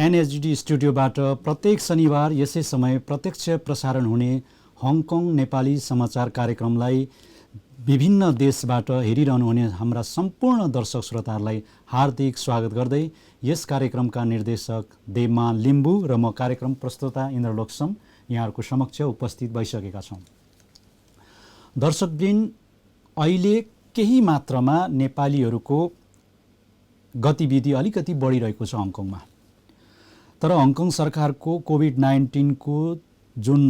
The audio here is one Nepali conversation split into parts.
एनएचडी स्टुडियोबाट प्रत्येक शनिबार यसै समय प्रत्यक्ष प्रसारण हुने हङकङ नेपाली समाचार कार्यक्रमलाई विभिन्न देशबाट हेरिरहनुहुने हाम्रा सम्पूर्ण दर्शक श्रोताहरूलाई हार्दिक स्वागत गर्दै यस कार्यक्रमका निर्देशक देवमा लिम्बू र म कार्यक्रम प्रस्तुता इन्द्रलोकसम यहाँहरूको समक्ष उपस्थित भइसकेका छौँ। दर्शकवृन्द, अहिले केही मात्रामा नेपालीहरूको गतिविधि अलिकति बढिरहेको छ हङकङमा। तर हङकङ सरकारको कोभिड-19 को जुन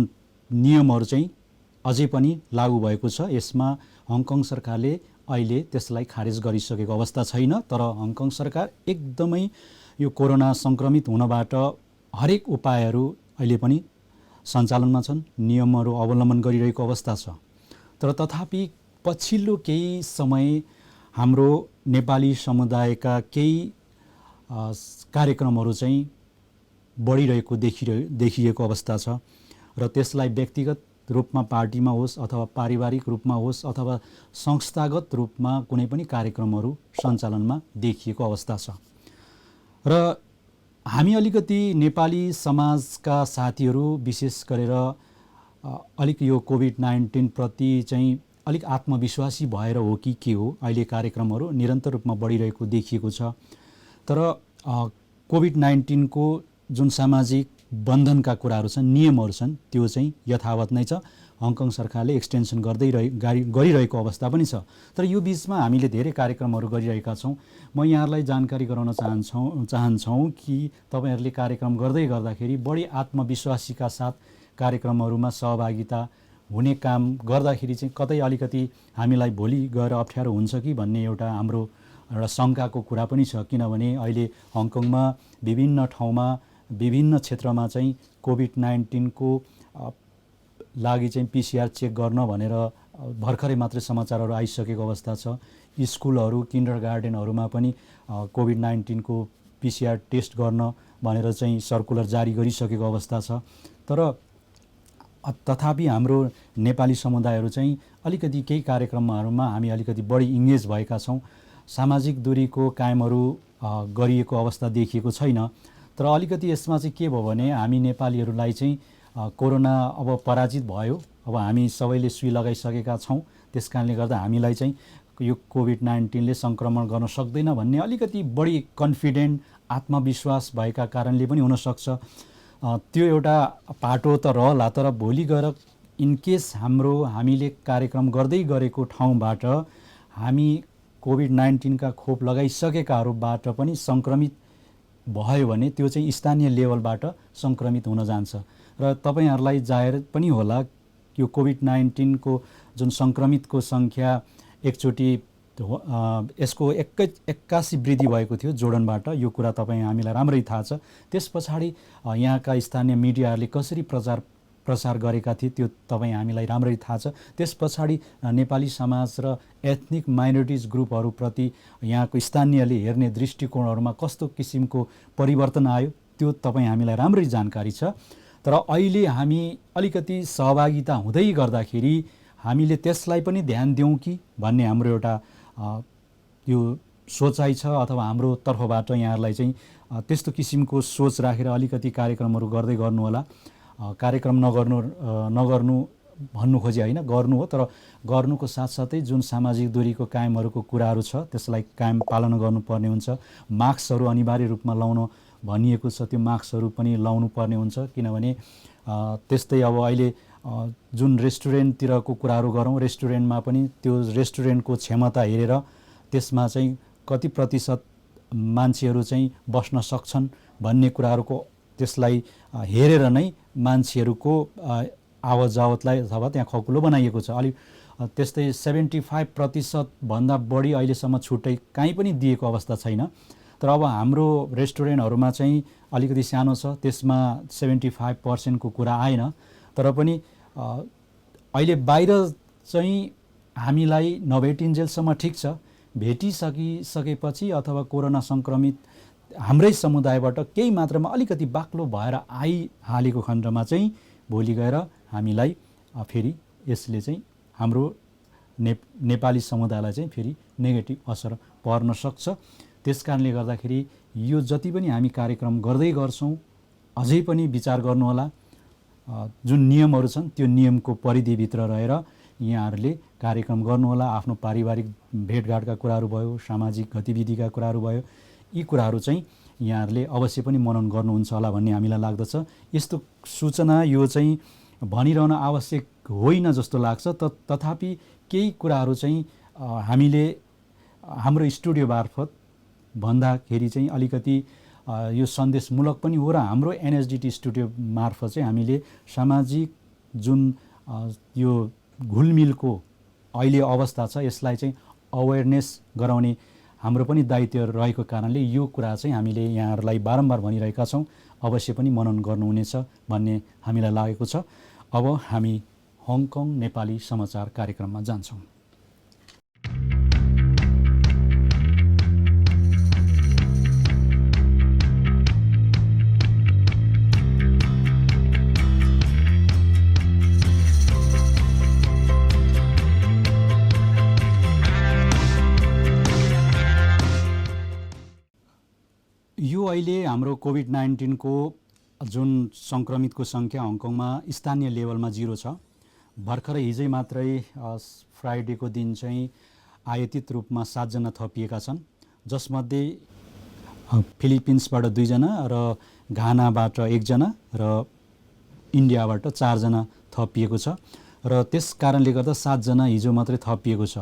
नियमहरू चाहिँ अझै पनि लागू भएको छ, यसमा हङकङ सरकारले अहिले त्यसलाई खारेज गरिसकेको अवस्था छैन। तर हङकङ सरकार एकदमै यो कोरोना सङ्क्रमित हुनबाट हरेक उपायहरू अहिले पनि सञ्चालनमा छन्, नियमहरू अवलम्बन गरिरहेको अवस्था छ। तर तथापि पछिल्लो केही समय हाम्रो नेपाली समुदायका केही कार्यक्रमहरू चाहिँ बढिरहेको देखिएको अवस्था छ र त्यसलाई व्यक्तिगत रूपमा पार्टीमा होस् अथवा पारिवारिक रूपमा होस् अथवा संस्थागत रूपमा कुनै पनि कार्यक्रमहरू सञ्चालनमा देखिएको अवस्था छ। र हामी अलिकति नेपाली समाजका साथीहरू विशेष गरेर अलिक यो कोभिड-19 प्रति चाहिँ अलिक आत्मविश्वासी भएर हो कि के हो, अहिले कार्यक्रमहरू निरन्तर रूपमा बढिरहेको देखिएको छ। तर कोभिड-19 को जुन सामाजिक बन्धनका कुराहरू छन्, नियमहरू छन्, त्यो चाहिँ यथावत नै छ। हङकङ सरकारले एक्सटेन्सन गरिरहेको अवस्था पनि छ। तर यो बिचमा हामीले धेरै कार्यक्रमहरू गरिरहेका छौँ। म यहाँहरूलाई जानकारी गराउन चाहन्छौँ कि तपाईँहरूले कार्यक्रम गर्दै गर्दाखेरि बढी आत्मविश्वासीका साथ कार्यक्रमहरूमा सहभागिता हुने काम गर्दाखेरि चाहिँ कतै अलिकति हामीलाई भोलि गएर अप्ठ्यारो हुन्छ कि भन्ने हाम्रो एउटा शङ्काको कुरा पनि छ। किनभने अहिले हङकङमा विभिन्न ठाउँमा विभिन्न क्षेत्रमा चाहिँ कोभिड-19 को लागि चाहिँ पिसिआर चेक गर्न भनेर भर्खरै मात्रै समाचारहरू आइसकेको अवस्था छ। स्कुलहरू, किन्डर गार्डनहरूमा पनि कोभिड-19 को पिसिआर टेस्ट गर्न भनेर चाहिँ सर्कुलर जारी गरिसकेको अवस्था छ। तर तथापि हाम्रो नेपाली समुदायहरू चाहिँ अलिकति केही कार्यक्रमहरूमा हामी अलिकति बढी इङ्गेज भएका छौँ। सामाजिक दूरीको कायमहरू गरिएको अवस्था देखिएको छैन। तर अलिकति यसमा चाहिँ के भयो भने हामी नेपालीहरूलाई चाहिँ कोरोना अब पराजित भयो, अब हामी सबैले सुई लगाइसकेका छौँ, त्यस कारणले गर्दा हामीलाई चाहिँ यो कोभिड-19 ले सङ्क्रमण गर्न सक्दैन भन्ने अलिकति बढी कन्फिडेन्ट आत्मविश्वास भएका कारणले पनि हुनसक्छ। त्यो एउटा पाटो त रहला। तर भोलि गएर इनकेस हामीले कार्यक्रम गर्दै गरेको ठाउँबाट हामी कोभिड-19 का खोप लगाइसकेकाहरूबाट पनि सङ्क्रमित भयो भने त्यो चाहिँ स्थानीय लेभलबाट सङ्क्रमित हुन जान्छ। र तपाईँहरूलाई जाहेर पनि होला यो कोभिड-19 को जुन सङ्क्रमितको सङ्ख्या एकचोटि यसको 81 वृद्धि भएको थियो जोर्डनबाट। यो कुरा हामीलाई राम्रै थाहा छ। त्यस पछाडि यहाँका स्थानीय मिडियाहरूले कसरी प्रसार गरेका थिए त्यो हामीलाई राम्रै थाहा छ। त्यस पछाडि नेपाली समाज र एथनिक माइनोरिटिज ग्रुपहरूप्रति यहाँको स्थानीयले हेर्ने दृष्टिकोणहरूमा कस्तो किसिमको परिवर्तन आयो त्यो हामीलाई राम्रै जानकारी छ। तर अहिले हामी अलिकति सहभागिता हुँदै गर्दाखेरि हामीले त्यसलाई पनि ध्यान दिउँ कि भन्ने हाम्रो एउटा यो सोचाइ छ। अथवा हाम्रो तर्फबाट यहाँहरूलाई चाहिँ त्यस्तो किसिमको सोच राखेर अलिकति कार्यक्रमहरू गर्दै गर्नु होला। कार्यक्रम नगर्नु भन्नु खोजे होइन, गर्नु हो। तर गर्नुको साथसाथै जुन सामाजिक दूरीको कायमहरूको कुराहरू छ त्यसलाई कायम पालना गर्नुपर्ने हुन्छ। मास्कहरू अनिवार्य रूपमा लाउन भनिएको छ, त्यो मास्कहरू पनि लाउनु पर्ने हुन्छ। किनभने त्यस्तै अब अहिले जुन रेस्टुरेन्टतिरको कुराहरू गरौँ, रेस्टुरेन्टमा पनि त्यो रेस्टुरेन्टको क्षमता हेरेर त्यसमा चाहिँ कति प्रतिशत मान्छेहरू चाहिँ बस्न सक्छन् भन्ने कुराहरूको त्यसलाई हेरेर नै मान्छेहरूको आवत जावतलाई अथवा त्यहाँ खकुलो बनाइएको छ। अलि त्यस्तै 75% भन्दा बढी अहिलेसम्म छुट्टै कहीँ पनि दिएको अवस्था छैन। तर अब हाम्रो रेस्टुरेन्टहरूमा चाहिँ अलिकति सानो छ, त्यसमा 75% को कुरा आएन। तर पनि अहिले बाहिर चाहिँ हामीलाई नभेटिन्जेलसम्म ठिक छ, भेटिसकेपछि अथवा कोरोना सङ्क्रमित हाम्रै समुदायबाट केही मात्रामा अलिकति बाक्लो भएर आइहालेको खण्डमा चाहिँ भोलि गएर हामीलाई फेरि यसले चाहिँ हाम्रो नेपाली समुदायलाई चाहिँ फेरि नेगेटिभ असर पर्न सक्छ। त्यसकारणले गर्दाखेरि यो जति पनि हामी कार्यक्रम गर्दै गर्छौँ अझै पनि विचार गर्नुहोला। जुन नियमहरू छन् त्यो नियमको परिधिभित्र रहेर यहाँहरूले कार्यक्रम गर्नुहोला। आफ्नो पारिवारिक भेटघाटका कुराहरू भयो, सामाजिक गतिविधिका कुराहरू भयो, यी कुराहरू चाहिँ यहाँहरूले अवश्य पनि मनन गर्नुहुन्छ होला भन्ने हामीलाई लाग्दछ। यस्तो सूचना यो चाहिँ भनिरहन आवश्यक होइन जस्तो लाग्छ, तथापि केही कुराहरू चाहिँ हामीले हाम्रो स्टुडियो मार्फत भन्दाखेरि चाहिँ अलिकति यो सन्देशमूलक पनि हो र हाम्रो एनएसडिटी स्टुडियो मार्फत चाहिँ हामीले सामाजिक जुन यो घुलमिलको अहिले अवस्था छ यसलाई चाहिँ अवेरनेस गराउने हाम्रो पनि दायित्व रहेको कारणले यो कुरा चाहिँ हामीले यहाँहरूलाई बारम्बार भनिरहेका छौँ, अवश्य पनि मनन गर्नुहुनेछ भन्ने हामीलाई लागेको छ। अब हामी हङकङ नेपाली समाचार कार्यक्रममा जान्छौँ। यो अहिले हाम्रो कोभिड-19 को जुन सङ्क्रमितको सङ्ख्या हङकङमा स्थानीय लेभलमा 0 छ। भर्खरै हिजै मात्रै फ्राइडेको दिन चाहिँ आयातित रूपमा 7 जना थपिएका छन्, जसमध्ये फिलिपिन्सबाट 2 जना र घानाबाट 1 जना र इन्डियाबाट 4 जना थपिएको छ र त्यस कारणले गर्दा 7 जना हिजो मात्रै थपिएको छ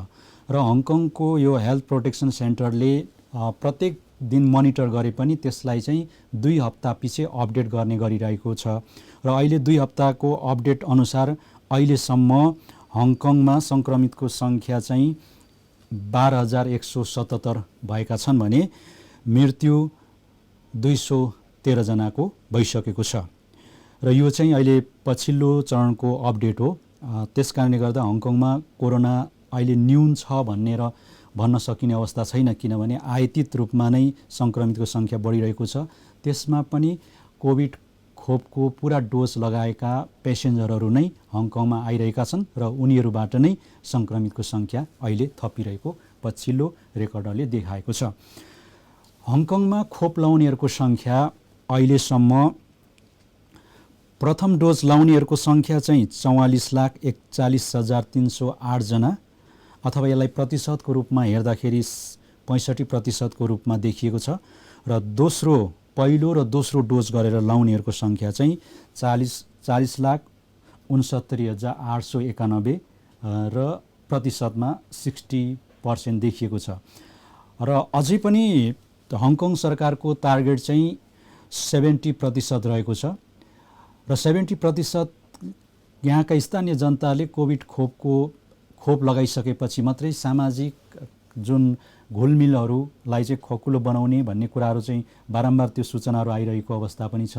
र हङकङको यो हेल्थ प्रोटेक्सन सेन्टरले प्रत्येक दिन मोनिटर गरे पनि त्यसलाई चाहिँ 2 हप्ता पछि अपडेट गर्ने गरिरहेको छ र अहिले 2 हप्ताको अपडेट अनुसार अहिलेसम्म हङकङमा सङ्क्रमितको सङ्ख्या चाहिँ 12,177 भएका छन् भने मृत्यु 213 जनाको भइसकेको छ र यो चाहिँ अहिले पछिल्लो चरणको अपडेट हो। त्यसकारणले गर्दा हङकङमा कोरोना अहिले न्यून छ भन्न सकिने अवस्था छैन, किनभने आयातित रूपमा नै सङ्क्रमितको सङ्ख्या बढिरहेको छ। त्यसमा पनि कोभिड खोपको पुरा डोज लगाएका पेसेन्जरहरू नै हङकङमा आइरहेका छन् र उनीहरूबाट नै सङ्क्रमितको सङ्ख्या अहिले थपिरहेको पछिल्लो रेकर्डले देखाएको छ। हङकङमा खोप लाउनेहरूको सङ्ख्या अहिलेसम्म प्रथम डोज लाउनेहरूको सङ्ख्या चाहिँ 44,41,308 जना, अथवा यसलाई प्रतिशतको रूपमा हेर्दाखेरि 65% को रूपमा देखिएको छ र पहिलो र दोस्रो डोज गरेर लाउनेहरूको सङ्ख्या चाहिँ 40,69,891 र प्रतिशतमा 60% देखिएको छ र अझै पनि हङकङ सरकारको टार्गेट चाहिँ 70% रहेको छ र 70% यहाँका स्थानीय जनताले कोभिड खोप लगाइसकेपछि मात्रै सामाजिक जुन घुलमिलहरूलाई चाहिँ खकुलो बनाउने भन्ने कुराहरू चाहिँ बारम्बार त्यो सूचनाहरू आइरहेको अवस्था पनि छ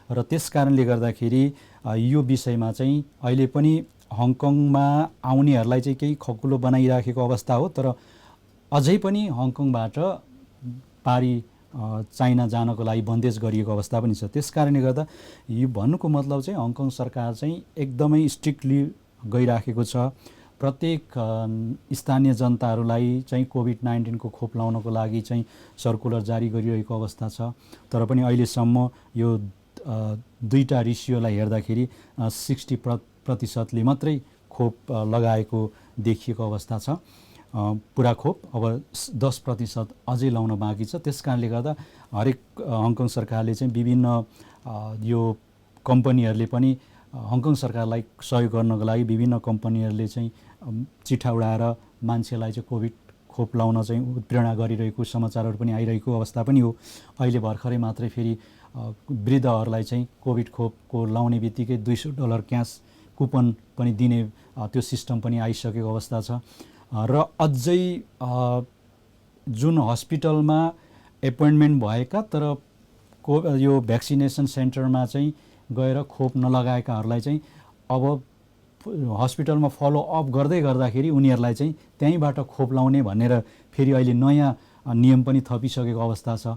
र त्यस कारणले गर्दाखेरि यो विषयमा चाहिँ अहिले पनि हङकङमा आउनेहरूलाई चाहिँ केही खकुलो बनाइराखेको अवस्था हो, तर अझै पनि हङकङबाट पारी चाइना जानको लागि बन्देज गरिएको अवस्था पनि छ। त्यस कारणले गर्दा यो भन्नुको मतलब चाहिँ हङकङ सरकार चाहिँ एकदमै स्ट्रिक्टली गइराखेको छ। प्रत्येक स्थानीय जनताहरूलाई चाहिँ कोभिड-19 को खोप लाउनको लागि चाहिँ सर्कुलर जारी गरिरहेको अवस्था छ, तर पनि अहिलेसम्म यो 2टा रेसियोलाई हेर्दाखेरि 60% मात्रै खोप लगाएको देखिएको अवस्था छ। पुरा खोप अब 10% अझै लाउन बाँकी छ। त्यस कारणले गर्दा हरेक हङकङ सरकारले चाहिँ विभिन्न यो कम्पनीहरूले पनि हङकङ सरकारलाई सहयोग गर्नको लागि विभिन्न कम्पनीहरूले चाहिँ चिठा उडाएर मान्छेलाई चाहिँ कोभिड खोप लाउन चाहिँ उत्प्रेरणा गरिरहेको समाचारहरू पनि आइरहेको अवस्था पनि हो। अहिले भर्खरै मात्रै फेरि वृद्धहरूलाई चाहिँ कोभिड खोपको लाउने बित्तिकै $200 क्यास कुपन पनि दिने त्यो सिस्टम पनि आइसकेको अवस्था छ र अझै जुन हस्पिटलमा एपोइन्टमेन्ट भएका तर यो भ्याक्सिनेसन सेन्टरमा चाहिँ गएर खोप नलगाएकाहरूलाई चाहिँ अब हस्पिटलमा फलोअप गर्दाखेरि उनीहरूलाई चाहिँ त्यहीँबाट खोप लाउने भनेर फेरि अहिले नयाँ नियम पनि थपिसकेको अवस्था छ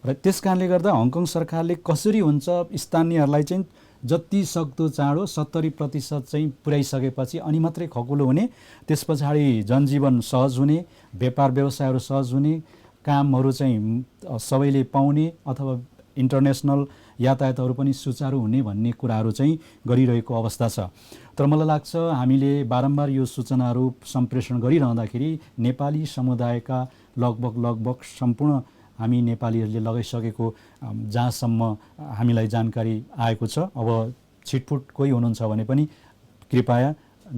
र त्यस कारणले गर्दा हङकङ सरकारले कसरी हुन्छ स्थानीयहरूलाई चाहिँ जति सक्दो चाँडो 70% चाहिँ पुर्याइसकेपछि अनि मात्रै खकुलो हुने, त्यस पछाडि जनजीवन सहज हुने, व्यापार व्यवसायहरू सहज हुने, कामहरू चाहिँ सबैले पाउने अथवा इन्टरनेसनल यातायातहरू पनि सुचारू हुने भन्ने कुराहरू चाहिँ गरिरहेको अवस्था छ। तर मलाई लाग्छ हामीले बारम्बार यो सूचनाहरू सम्प्रेषण गरिरहँदाखेरि नेपाली समुदायका लगभग सम्पूर्ण हामी नेपालीहरूले लगाइसकेको जहाँसम्म हामीलाई जानकारी आएको छ, अब छिटफुट कोही हुनुहुन्छ भने पनि कृपया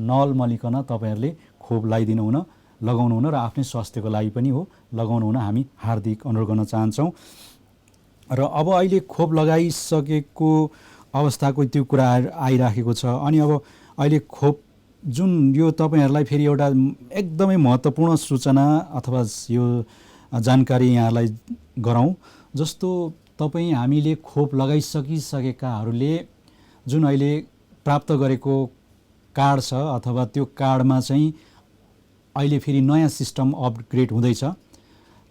नअल्मलिकन तपाईँहरूले खोप लगाइदिनु हुन, लगाउनु हुन र आफ्नै स्वास्थ्यको लागि पनि हो लगाउनु हुन हामी हार्दिक अनुरोध गर्न चाहन्छौँ। र अब अहिले खोप लगाइसकेको अवस्थाको त्यो कुरा आइराखेको छ। अनि अब अहिले खोप जुन यो तपाईँहरूलाई फेरि एउटा एकदमै महत्त्वपूर्ण सूचना अथवा यो जानकारी यहाँलाई गरौँ, जस्तो तपाईँ हामीले खोप लगाइसकिसकेकाहरूले जुन अहिले प्राप्त गरेको कार्ड छ अथवा त्यो कार्डमा चाहिँ अहिले फेरि नयाँ सिस्टम अपग्रेड हुँदैछ।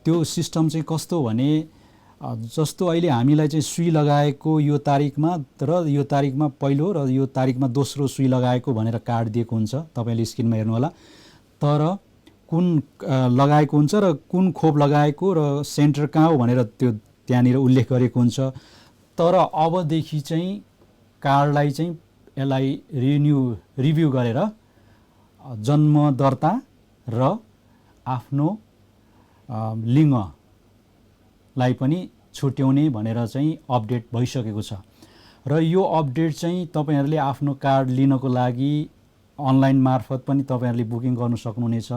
त्यो सिस्टम चाहिँ कस्तो भने जस्तो अहिले हामीलाई चाहिँ सुई लगाएको यो तारिकमा र यो तारिकमा पहिलो र यो तारिकमा दोस्रो सुई लगाएको भनेर कार्ड दिएको हुन्छ, तपाईँले स्क्रिनमा हेर्नु होला। तर कुन लगाएको हुन्छ र कुन खोप लगाएको र सेन्टर कहाँ हो भनेर त्यो त्यहाँनिर उल्लेख गरेको हुन्छ। तर अबदेखि चाहिँ कार्डलाई चाहिँ यसलाई रिभ्यू गरेर जन्म दर्ता र आफ्नो लिङ्गलाई पनि छुट्याउने भनेर चाहिँ अपडेट भइसकेको छ। र यो अपडेट चाहिँ तपाईँहरूले आफ्नो कार्ड लिनको लागि अनलाइन मार्फत पनि तपाईँहरूले बुकिङ गर्नु सक्नुहुनेछ।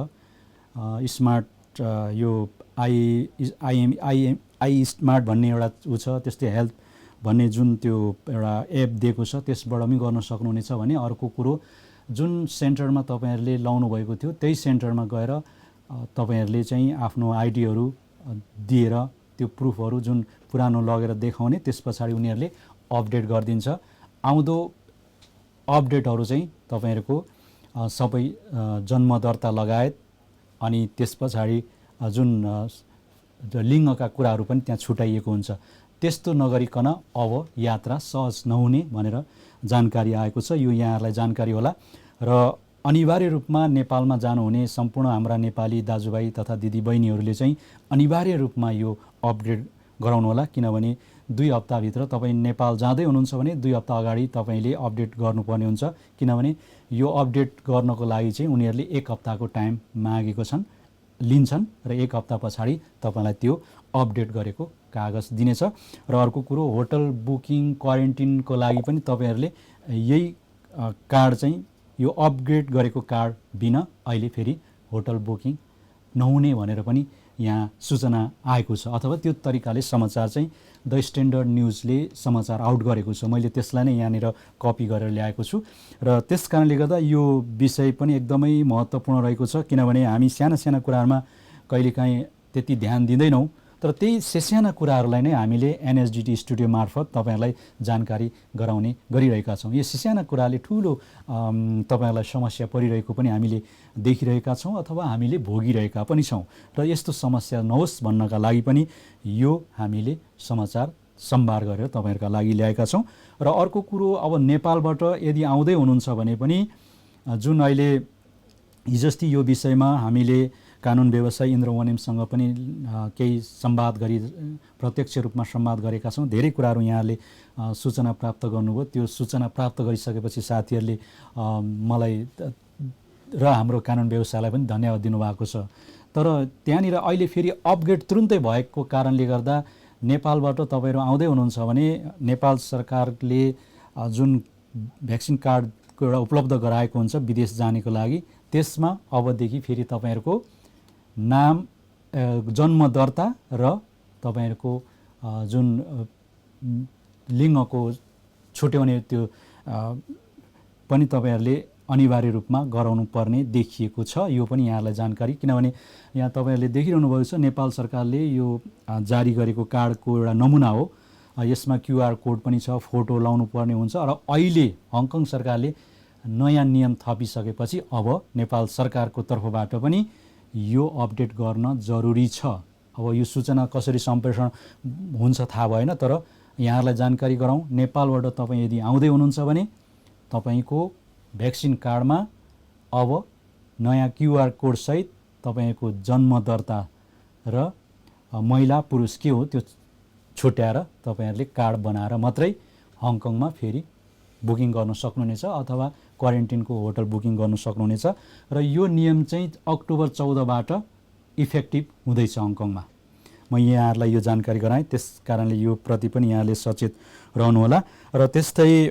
स्मार्ट यो आई स्मार्ट भन्ने एउटा उ छ, त्यस्तै हेल्थ भन्ने जुन त्यो एउटा एप दिएको छ त्यसबाट पनि गर्न सक्नुहुनेछ भने। अर्को कुरो जुन सेन्टरमा तपाईँहरूले लाउनु भएको थियो त्यही सेन्टरमा गएर तपाईँहरूले चाहिँ आफ्नो आइडीहरू दिएर त्यो प्रुफहरू जुन पुरानो लगेर देखाउने, त्यस पछाडि उनीहरूले अपडेट गरिदिन्छ। आउँदो अपडेटहरू चाहिँ तपाईँहरूको सबै जन्म दर्ता लगायत अनि त्यस पछाडि जुन लिङ्गका कुराहरू पनि त्यहाँ छुट्याइएको हुन्छ। त्यस्तो नगरिकन अब यात्रा सहज नहुने भनेर जानकारी आएको छ। यो यहाँहरूलाई जानकारी होला। र अनिवार्य रूपमा नेपालमा जानुहुने सम्पूर्ण हाम्रा नेपाली दाजुभाइ तथा दिदीबहिनीहरूले चाहिँ अनिवार्य रूपमा यो अपडेट गराउनु होला, किनभने 2 हप्ताभित्र तपाईँ नेपाल जाँदै हुनुहुन्छ भने 2 हप्ता अगाडि तपाईँले अपडेट गर्नुपर्ने हुन्छ। किनभने यो अपडेट गर्नको लागि चाहिँ उनीहरूले 1 हप्ताको टाइम मागेको लिन्छन् र 1 हप्ता पछाडि तपाईँलाई त्यो अपडेट गरेको कागज दिनेछ। र अर्को कुरो होटल बुकिङ क्वारेन्टिनको लागि पनि तपाईँहरूले यही कार्ड चाहिँ यो अपग्रेड गरेको कार्ड बिना अहिले फेरि होटल बुकिङ नहुने भनेर पनि यहाँ सूचना आएको छ। अथवा त्यो तरिकाले समाचार चाहिँ द स्ट्यान्डर्ड न्युजले समाचार आउट गरेको छ। मैले त्यसलाई नै यहाँनिर कपी गरेर ल्याएको छु। र त्यस कारणले गर्दा यो विषय पनि एकदमै महत्त्वपूर्ण रहेको छ, किनभने हामी साना साना कुराहरूमा कहिलेकाहीँ त्यति ध्यान दिँदैनौँ। तर त्यही साना कुराहरूलाई नै हामीले एनएसडिटी स्टुडियो मार्फत तपाईँहरूलाई जानकारी गराउने गरिरहेका छौँ। यो साना कुराले ठुलो तपाईँहरूलाई समस्या परिरहेको पनि हामीले देखिरहेका छौँ अथवा हामीले भोगिरहेका पनि छौँ। र यस्तो समस्या नहोस् भन्नका लागि पनि यो हामीले समाचार सम्भार गरेर तपाईँहरूका लागि ल्याएका छौँ। र अर्को कुरो, अब नेपालबाट यदि आउँदै हुनुहुन्छ भने पनि जुन अहिले हिजोस्ति यो विषयमा हामीले कानुन व्यवसायी इन्द्र वनेमसँग पनि केही संवाद गरी प्रत्यक्ष रूपमा संवाद गरेका छौँ। धेरै कुराहरू यहाँले सूचना प्राप्त गर्नुभयो। त्यो सूचना प्राप्त गरिसकेपछि साथीहरूले मलाई र हाम्रो कानुन व्यवसायलाई पनि धन्यवाद दिनुभएको छ। तर त्यहाँनिर अहिले फेरि अपग्रेड तुरुन्तै भएको कारणले गर्दा नेपालबाट तपाईँहरू आउँदै हुनुहुन्छ भने नेपाल सरकारले जुन भ्याक्सिन कार्डको एउटा उपलब्ध गराएको हुन्छ विदेश जानेको लागि, त्यसमा अबदेखि फेरि तपाईँहरूको नाम, जन्म दर्ता र तपाईँहरूको जुन लिङ्गको छुट्याउने त्यो पनि तपाईँहरूले अनिवार्य रूपमा गराउनु पर्ने देखिएको छ। यो पनि यहाँलाई जानकारी, किनभने यहाँ तपाईँहरूले देखिरहनु भएको छ नेपाल सरकारले यो जारी गरेको कार्डको एउटा नमुना हो। यसमा क्युआर कोड पनि छ, फोटो लाउनु पर्ने हुन्छ। र अहिले हङकङ सरकारले नयाँ नियम थपिसकेपछि अब नेपाल सरकारको तर्फबाट पनि यो अपडेट गर्न जरुरी छ। अब यो सूचना कसरी सम्प्रेषण हुन्छ थाहा भएन, तर यहाँहरूलाई जानकारी गराउँ, नेपालबाट तपाईँ यदि आउँदै हुनुहुन्छ भने तपाईँको भ्याक्सिन कार्डमा अब नयाँ क्युआर कोड सहित तपाईँको जन्म दर्ता र महिला पुरुष के हो त्यो छुट्याएर तपाईहरुले कार्ड बनाएर मात्रै हङकङमा फेरि बुकिङ गर्न सक्नुहुनेछ अथवा क्वारेन्टाइनको होटल बुकिङ गर्न सक्नुहुनेछ र यो नियम चाहिँ अक्टोबर 14 बाट इफेक्टिभ हुँदैछ हङकङमा। म यहाँहरुलाई यो जानकारी गराएँ, त्यसकारणले यो प्रति पनि यहाँले सचेत रहनुहोला। र त्यस्तै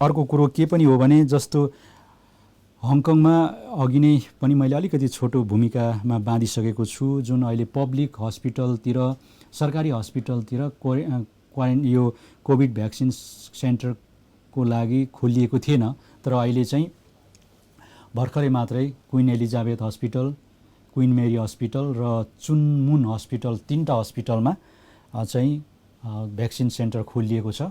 अर्को कुरो के पनि हो भने जस्तो हङकङमा अघि नै पनि मैले अलिकति छोटो भूमिकामा बाँधिसकेको छु, जुन अहिले पब्लिक हस्पिटलतिर सरकारी हस्पिटलतिर यो कोभिड भ्याक्सिन सेन्टरको लागि खोलिएको थिएन, तर अहिले चाहिँ भर्खरै मात्रै क्वीन एलिजाबेथ हस्पिटल, क्वीन मेरी हस्पिटल र चुनमुन हस्पिटल, तीनटा हस्पिटलमा चाहिँ भ्याक्सिन सेन्टर खोलिएको छ।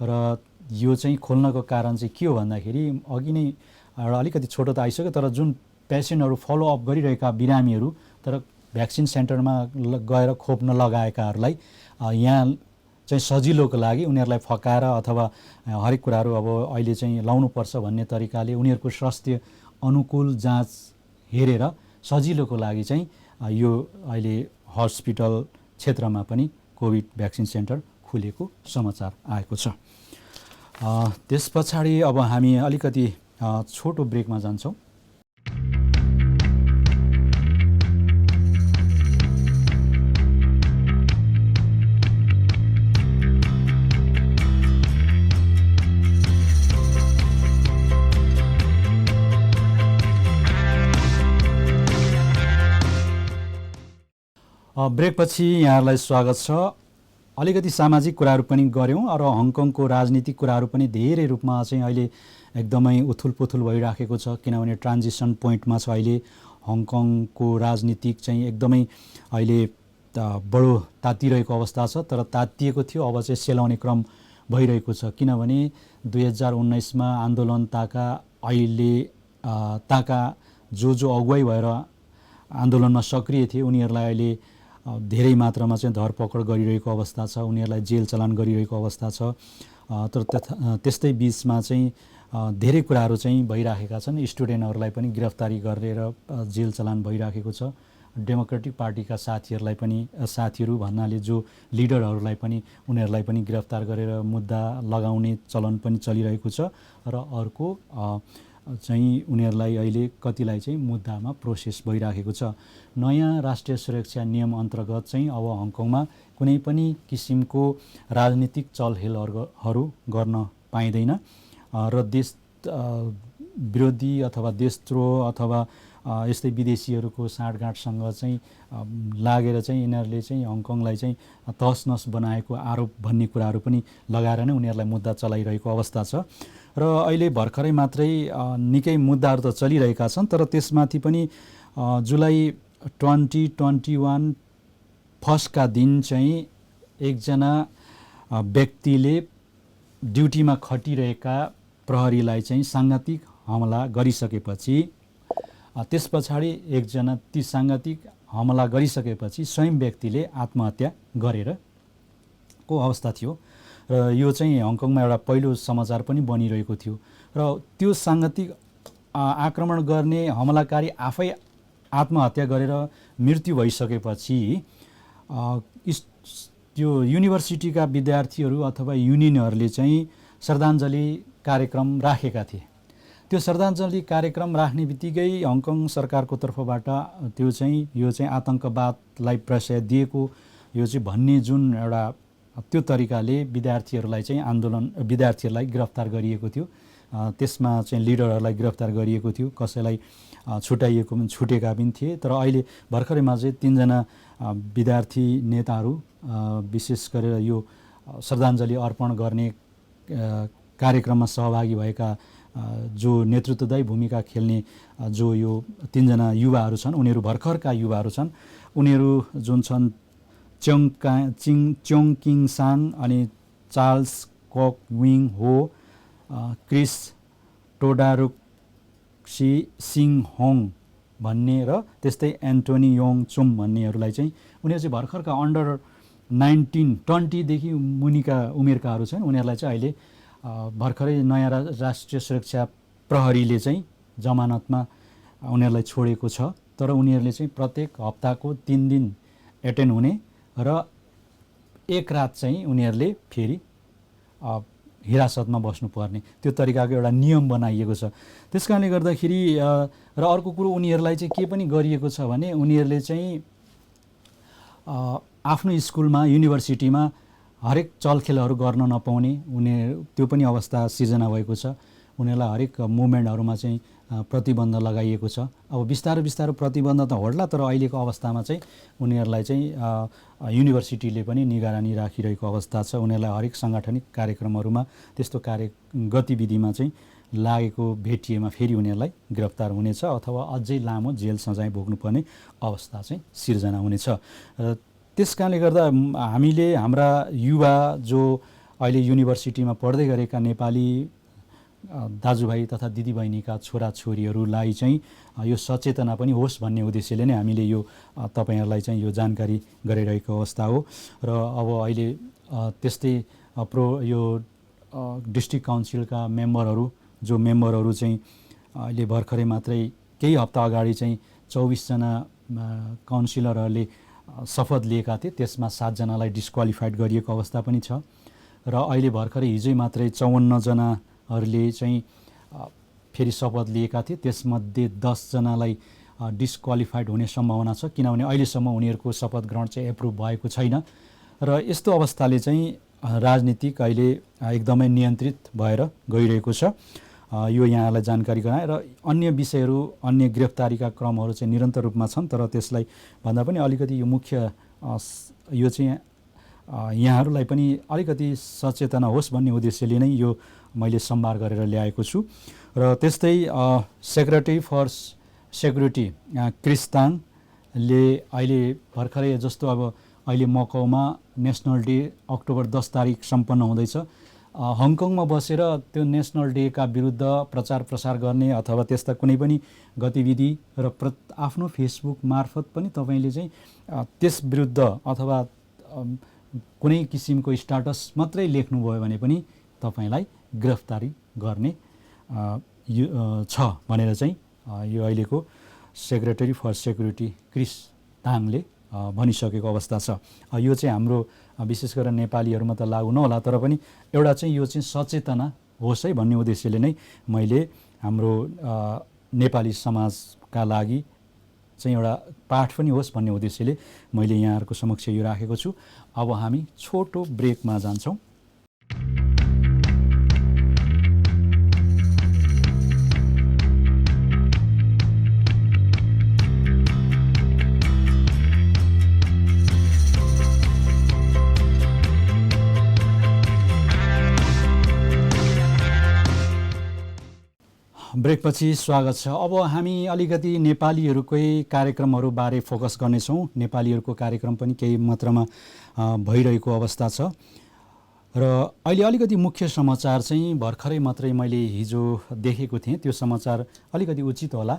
र यो चाहिँ खोल्नको कारण चाहिँ के हो भन्दाखेरि अघि नै अलिकति छोटो त आइसक्यो, तर जुन पेसेन्टहरू फलोअप गरिरहेका बिरामीहरू तर भ्याक्सिन सेन्टरमा गएर खोप नलगाएकाहरूलाई यहाँ चाहिँ सजिलोको लागि उनीहरूलाई फकाएर अथवा हरेक कुराहरू अब अहिले चाहिँ लाउनुपर्छ भन्ने तरिकाले उनीहरूको स्वास्थ्य अनुकूल जाँच हेरेर सजिलोको लागि चाहिँ यो अहिले हस्पिटल क्षेत्रमा पनि कोभिड भ्याक्सिन सेन्टर खुलेको समाचार आएको छ। त्यस पछाडि अब हामी अलिकति छोटो ब्रेकमा जान्छौँ। ब्रेकपछि यहाँहरूलाई स्वागत छ। अलिकति सामाजिक कुराहरू पनि गऱ्यौँ र हङकङको राजनीतिक कुराहरू पनि धेरै रूपमा चाहिँ अहिले एकदमै उथुलपुथुल भइराखेको छ, किनभने ट्रान्जिसन पोइन्टमा छ अहिले हङकङको राजनीतिक चाहिँ एकदमै अहिले बडो तातिरहेको अवस्था छ। तर तातिएको थियो, अब चाहिँ सेलाउने क्रम भइरहेको छ, किनभने 2019 मा आन्दोलन अहिले जो अगुवाई भएर आन्दोलनमा सक्रिय थिए उनीहरूलाई अहिले धेरै मात्रामा चाहिँ धरपकड गरिरहेको अवस्था छ, उनीहरूलाई जेल चलान गरिरहेको अवस्था छ। तर त्यस्तै बीचमा चाहिँ धेरै कुराहरू चाहिँ भइराखेका छन्। स्टुडेन्टहरूलाई पनि गिरफ्तारी गरेर जेल चलान भइराखेको छ। डेमोक्रेटिक पार्टीका साथीहरू भन्नाले जो लिडरहरूलाई पनि उनीहरूलाई पनि गिरफ्तार गरेर मुद्दा लगाउने चलन पनि चलिरहेको छ र अर्को चाहिँ उनीहरूलाई अहिले कतिलाई चाहिँ मुद्दामा प्रोसेस भइराखेको छ। नयाँ राष्ट्रिय सुरक्षा नियम अन्तर्गत चाहिँ अब हङकङमा कुनै पनि किसिमको राजनीतिक चलखेलहरू गर्न पाइँदैन र देश विरोधी अथवा देशद्रोह अथवा यस्तै विदेशीहरूको साँठगाँठसँग चाहिँ लागेर चाहिँ यिनीहरूले चाहिँ हङकङलाई चाहिँ तहसनहस बनाएको आरोप भन्ने कुराहरू पनि लगाएर नै उनीहरूलाई मुद्दा चलाइरहेको अवस्था छ। र अहिले भर्खरै मात्रै निकै मुद्दाहरू त चलिरहेका छन्, तर त्यसमाथि पनि जुलाई 2021 फर्स्टका दिन चाहिँ एकजना व्यक्तिले ड्युटीमा खटिरहेका प्रहरीलाई चाहिँ साङ्घातिक हमला गरिसकेपछि त्यस पछाडि ती साङ्घातिक हमला गरिसकेपछि स्वयं व्यक्तिले आत्महत्या गरेरको अवस्था थियो र यो चाहिँ हङकङमा एउटा पहिलो समाचार पनि बनिरहेको थियो। र त्यो साङ्घातिक आक्रमण गर्ने हमलाकारी आफै आत्महत्या गरेर मृत्यु भइसकेपछि त्यो युनिभर्सिटीका विद्यार्थीहरू अथवा युनियनहरूले चाहिँ श्रद्धाञ्जली कार्यक्रम राखेका थिए। त्यो श्रद्धाञ्जली कार्यक्रम राख्ने बित्तिकै हङकङ सरकारको तर्फबाट यो चाहिँ आतंकवादलाई प्रश्रय दिएको यो चाहिँ भन्ने जुन एउटा त्यो तरिकाले विद्यार्थीहरूलाई गिरफ्तार गरिएको थियो। त्यसमा चाहिँ लिडरहरूलाई गिरफ्तार गरिएको थियो, कसैलाई छुटेका पनि थिए। तर अहिले भर्खरैमा चाहिँ 3 जना विद्यार्थी नेताहरू विशेष गरेर यो श्रद्धाञ्जली अर्पण गर्ने कार्यक्रममा सहभागी भएका जो नेतृत्वदायी भूमिका खेल्ने जो यो 3 जना युवाहरू छन्, उनीहरू भर्खरका युवाहरू छन्। उनीहरू जुन छन् च्योङ किङ सान अनि चार्ल्स कोक विङ हो, क्रिस टोडारुक्सी सिङ होङ भन्ने र त्यस्तै एन्टोनी योङ चुम भन्नेहरूलाई चाहिँ उनीहरू चाहिँ भर्खरका अन्डर 20 देखि मुनिका उमेरकाहरू छन्। उनीहरूलाई चाहिँ अहिले भर्खरै नयाँ राष्ट्रिय सुरक्षा प्रहरीले चाहिँ जमानतमा उनीहरूलाई छोडेको छ। तर उनीहरूले चाहिँ प्रत्येक हप्ताको 3 दिन एटेन्ड हुने र एक रात चाहिँ उनीहरूले फेरि हिरासतमा बस्नुपर्ने त्यो तरिकाको एउटा नियम बनाइएको छ। त्यस कारणले गर्दाखेरि र अर्को कुरो उनीहरूलाई चाहिँ के पनि गरिएको छ भने उनीहरूले चाहिँ आफ्नो स्कुलमा युनिभर्सिटीमा हरेक चलखेलहरू गर्न नपाउने त्यो पनि अवस्था सिर्जना भएको छ। उनीहरूलाई हरेक मुभमेन्टहरूमा चाहिँ प्रतिबन्ध लगाइएको छ। अब बिस्तारै बिस्तारै प्रतिबन्ध त हट्ला, तर अहिलेको अवस्थामा चाहिँ उनीहरूलाई चाहिँ युनिभर्सिटीले पनि निगरानी राखिरहेको अवस्था छ। उनीहरूलाई हरेक साङ्गठनिक कार्यक्रमहरूमा त्यस्तो गतिविधिमा चाहिँ लागेको भेटिएमा फेरि उनीहरूलाई गिरफ्तार हुनेछ अथवा अझै लामो जेल सजाय भोग्नुपर्ने अवस्था चाहिँ सिर्जना हुनेछ। र त्यस कारणले गर्दा हामीले हाम्रा युवा जो अहिले युनिभर्सिटीमा पढ्दै गरेका नेपाली दाजुभाइ तथा दिदीबहिनीका छोराछोरीहरूलाई चाहिँ यो सचेतना पनि होस् भन्ने उद्देश्यले नै हामीले यो तपाईँहरूलाई चाहिँ यो जानकारी गराइरहेको अवस्था हो। र अब अहिले त्यस्तै यो डिस्ट्रिक्ट काउन्सिलका मेम्बरहरू चाहिँ अहिले भर्खरै मात्रै केही हप्ता अगाडि चाहिँ 24 जना काउन्सिलरहरूले शपथ लिएका थिए। त्यसमा 7 जनालाई डिस्क्वालिफाइड गरिएको अवस्था पनि छ। र अहिले भर्खरै हिजै मात्रै 54 जनाहरूले चाहिँ फेरि शपथ लिएका थिए। त्यसमध्ये 10 जनालाई डिस्क्वालिफाइड हुने सम्भावना छ, किनभने अहिलेसम्म उनीहरूको शपथ ग्रहण चाहिँ एप्रुभ भएको छैन। र यस्तो अवस्थाले चाहिँ राजनीतिक अहिले एकदमै नियन्त्रित भएर गइरहेको छ। यो यहाँलाई जानकारी गराएँ। र अन्य विषयहरू, अन्य गिरफ्तारीका क्रमहरू चाहिँ निरन्तर रूपमा छन्, तर त्यसलाई भन्दा पनि अलिकति यो मुख्य यो चाहिँ यहाँहरूलाई पनि अलिकति सचेतना होस् भन्ने उद्देश्यले नै यो मैले सम्भार गरेर ल्याएको छु। र त्यस्तै सेक्रेटरी फर सेक्युरिटी क्रिस ताङले अहिले भर्खरै जस्तो अब अहिले मकाउमा नेसनल डे अक्टोबर 10 तारिक सम्पन्न हुँदैछ। हङकङमा बसेर त्यो नेसनल डेका विरुद्ध प्रचार प्रसार गर्ने अथवा त्यस्ता कुनै पनि गतिविधि र आफ्नो फेसबुक मार्फत पनि तपाईँले चाहिँ त्यस विरुद्ध अथवा कुनै किसिमको स्टाटस मात्रै लेख्नुभयो भने पनि तपाईँलाई गिरफ्तारी गर्ने छ भनेर चाहिँ यो अहिलेको सेक्रेटरी फर सेक्युरिटी क्रिस ताङले भनिसकेको अवस्था छ। यो चाहिँ हाम्रो विशेष गरेर नेपालीहरूमा त लागू नहोला, तर पनि एउटा चाहिँ यो चाहिँ सचेतना होस् है भन्ने उद्देश्यले नै मैले हाम्रो नेपाली समाजका लागि चाहिँ एउटा पाठ पनि होस् भन्ने उद्देश्यले मैले यहाँहरूको समक्ष यो राखेको छु। अब हामी छोटो ब्रेकमा जान्छौँ। ब्रेकपछि स्वागत छ। अब हामी अलिकति नेपालीहरूकै कार्यक्रमहरू बारे फोकस गर्नेछौँ। नेपालीहरूको कार्यक्रम पनि केही मात्रामा भइरहेको अवस्था छ। र अहिले अलिकति मुख्य समाचार चाहिँ भर्खरै मात्रै मैले हिजो देखेको थिएँ। त्यो समाचार अलिकति उचित होला।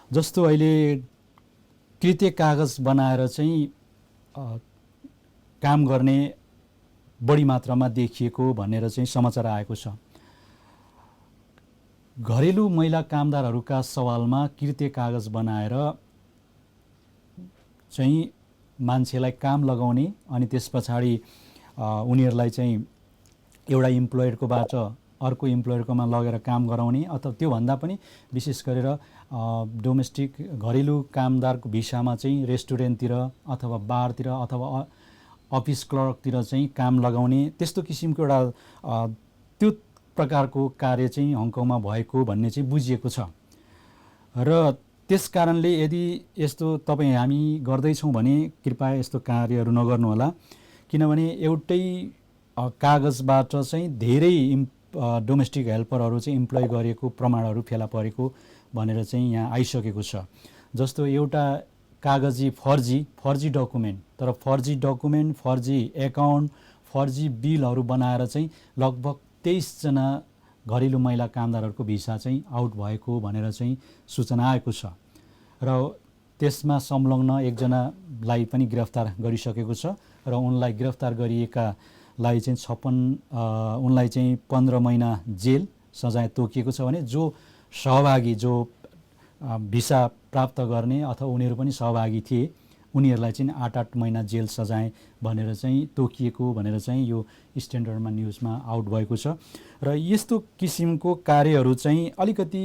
जस्तो अहिले कृत्य कागज बनाएर चाहिँ काम गर्ने बढी मात्रामा देखिएको भनेर चाहिँ समाचार आएको छ। घरेलु महिला कामदारहरूका सवालमा कृत्य कागज बनाएर चाहिँ मान्छेलाई काम लगाउने अनि त्यस पछाडि उनीहरूलाई चाहिँ एउटा इम्प्लोयरकोबाट अर्को इम्प्लोयरकोमा लगेर काम गराउने अथवा त्योभन्दा पनि विशेष गरेर डोमेस्टिक घरेलु कामदारको भिसामा चाहिँ रेस्टुरेन्टतिर अथवा बारतिर अथवा अफिस क्लर्कतिर चाहिँ काम लगाउने त्यस्तो किसिमको एउटा त्यो प्रकारको कार्य चाहिँ हङकङमा भएको भन्ने चाहिँ बुझिएको छ। र त्यस कारणले यदि यस्तो तपाईँ हामी गर्दैछौँ भने कृपया यस्तो कार्यहरू नगर्नुहोला, किनभने एउटै कागजबाट चाहिँ धेरै डोमेस्टिक हेल्परहरू चाहिँ इम्प्लोय गरेको प्रमाणहरू फेला परेको भनेर चाहिँ यहाँ आइसकेको छ। जस्तो एउटा कागजी फर्जी डकुमेन्ट, तर फर्जी डकुमेन्ट, फर्जी एकाउन्ट, फर्जी बिलहरू बनाएर चाहिँ लगभग 23 जना घरेलु महिला कामदारहरूको भिसा चाहिँ आउट भएको भनेर चाहिँ सूचना आएको छ। र त्यसमा संलग्न एकजनालाई पनि गिरफ्तार गरिसकेको छ र उनलाई गिरफ्तार गरिएकालाई चाहिँ उनलाई चाहिँ 15 महिना जेल सजाय तोकिएको छ भने जो सहभागी जो भिसा प्राप्त गर्ने अथवा उनीहरू पनि सहभागी थिए उनीहरूलाई चाहिँ 8-8 महिना जेल सजाय भनेर चाहिँ तोकिएको भनेर चाहिँ यो स्ट्यान्डर्डमा न्युजमा आउट भएको छ। र यस्तो किसिमको कार्यहरू चाहिँ अलिकति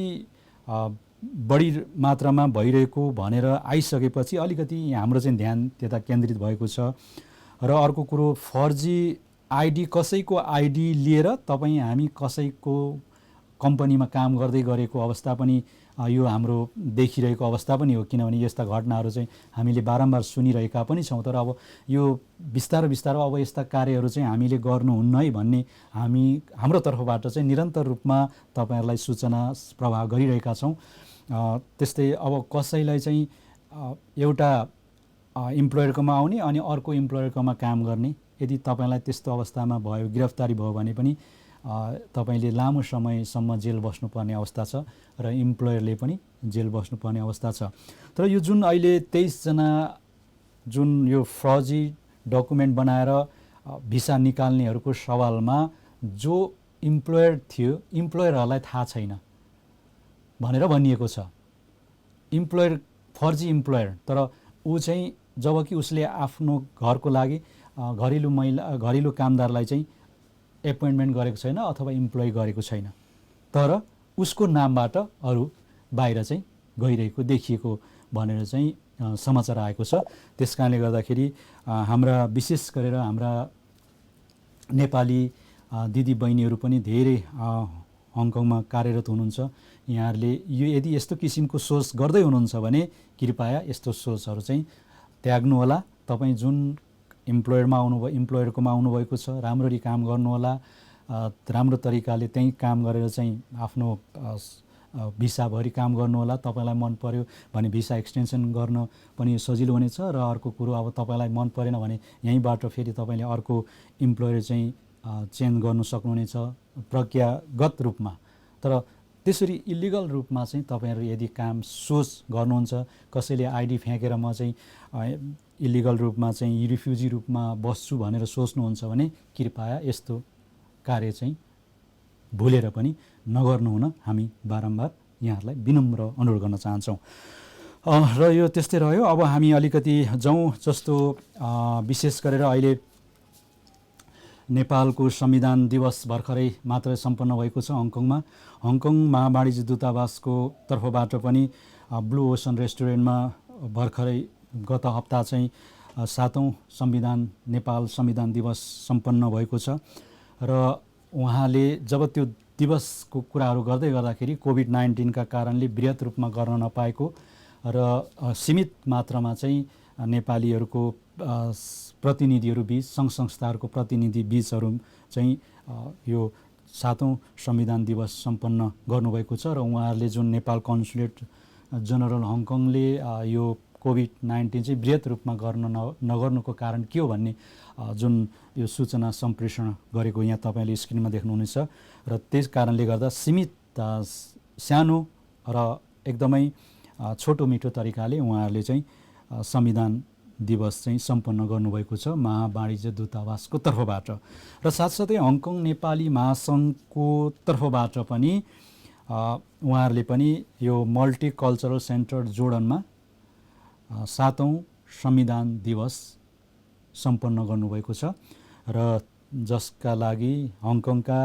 बढी मात्रामा भइरहेको भनेर आइसकेपछि अलिकति हाम्रो चाहिँ ध्यान त्यता केन्द्रित भएको छ। र अर्को कुरो, फर्जी आइडी, कसैको आइडी लिएर तपाईँ हामी कसैको कम्पनीमा काम गर्दै गरेको अवस्था पनि यो हाम्रो देखिरहेको अवस्था पनि हो। किनभने यस्ता घटनाहरू चाहिँ हामीले बारम्बार सुनिरहेका पनि छौँ। तर अब यो बिस्तारो बिस्तारो अब यस्ता कार्यहरू चाहिँ हामीले गर्नुहुन्न है भन्ने हाम्रो तर्फबाट चाहिँ निरन्तर रूपमा तपाईँहरूलाई सूचना प्रवाह गरिरहेका छौँ। त्यस्तै अब कसैलाई चाहिँ एउटा इम्प्लोयरकोमा आउने अनि अर्को इम्प्लोयरकोमा काम गर्ने, यदि तपाईँलाई त्यस्तो अवस्थामा भयो, गिरफ्तारी भयो भने पनि तपाईँले लामो समयसम्म जेल बस्नुपर्ने अवस्था छ र इम्प्लोयरले पनि जेल बस्नुपर्ने अवस्था छ। तर यो जुन अहिले 23 जना जुन यो फर्जी डकुमेन्ट बनाएर भिसा निकाल्नेहरूको सवालमा जो इम्प्लोयर थियो, इम्प्लोयरहरूलाई थाहा छैन भनेर भनिएको छ। इम्प्लोयर, फर्जी इम्प्लोयर, तर ऊ चाहिँ जबकि उसले आफ्नो घरको लागि घरेलु कामदारलाई चाहिँ एपोइन्टमेन्ट गरेको छैन अथवा इम्प्लोइ गरेको छैन, तर उसको नामबाट अरू बाहिर चाहिँ गइरहेको देखिएको भनेर चाहिँ समाचार आएको छ। त्यस कारणले गर्दाखेरि विशेष गरेर हाम्रा नेपाली दिदीबहिनीहरू पनि धेरै हङकङमा कार्यरत हुनुहुन्छ। यहाँहरूले यो यदि यस्तो किसिमको सोच गर्दै हुनुहुन्छ भने कृपया यस्तो सोचहरू चाहिँ त्याग्नुहोला। तपाईँ जुन इम्प्लोयरकोमा आउनुभएको छ, राम्ररी काम गर्नुहोला, राम्रो तरिकाले त्यहीँ काम गरेर चाहिँ आफ्नो भिसाभरि काम गर्नुहोला। तपाईँलाई मन पर्यो भने भिसा एक्सटेन्सन गर्न पनि सजिलो हुनेछ। र अर्को कुरो, अब तपाईँलाई मन परेन भने यहीँबाट फेरि तपाईँले अर्को इम्प्लोयर चाहिँ चेन्ज गर्नु सक्नुहुनेछ प्रक्रियागत रूपमा। तर त्यसरी इलिगल रूपमा चाहिँ तपाईँहरू यदि काम सोच गर्नुहुन्छ, कसैले आइडी फ्याँकेर म चाहिँ इलिगल रूपमा चाहिँ रिफ्युजी रूपमा बस्छु भनेर सोच्नुहुन्छ भने कृपया यस्तो कार्य चाहिँ भुलेर पनि नगर्नुहुन हामी बारम्बार यहाँहरूलाई विनम्र अनुरोध गर्न चाहन्छौँ। र यो त्यस्तै रह्यो। अब हामी अलिकति जाउँ, जस्तो विशेष गरेर अहिले नेपालको संविधान दिवस भर्खरै मात्र सम्पन्न भएको छ हङकङमा। हङकङ महावाणिज्य दूतावासको तर्फबाट पनि ब्लू ओसन रेस्टुरेन्टमा भर्खरै गत हप्ता चाहिँ 7औं नेपाल संविधान दिवस सम्पन्न भएको छ। र उहाँले जब त्यो दिवसको कुराहरू गर्दै गर्दाखेरि कोभिड-19 का कारणले वृहत रूपमा गर्न नपाएको र सीमित मात्रामा चाहिँ नेपालीहरूको प्रतिनिधिहरू बीच, सङ्घ संस्थाहरूको प्रतिनिधि बीचहरू चाहिँ यो 7औं संविधान दिवस सम्पन्न गर्नुभएको छ। र उहाँहरूले जुन नेपाल कन्सुलेट जनरल हङकङले यो कोभिड-19 चाहिँ वृहत रूपमा नगर्नुको कारण के हो भन्ने जुन यो सूचना सम्प्रेषण गरेको यहाँ तपाईँले स्क्रिनमा देख्नुहुनेछ। र त्यस कारणले गर्दा सीमित सानो र एकदमै छोटो मिठो तरिकाले उहाँहरूले चाहिँ संविधान दिवस चाहिँ सम्पन्न गर्नुभएको छ महावाणिज्य दूतावासको तर्फबाट। र साथसाथै हङकङ नेपाली महासङ्घको तर्फबाट पनि उहाँहरूले पनि यो मल्टिकल्चरल सेन्टर जोर्डनमा 7औं संविधान दिवस सम्पन्न गर्नुभएको छ। र जसका लागि हङकङका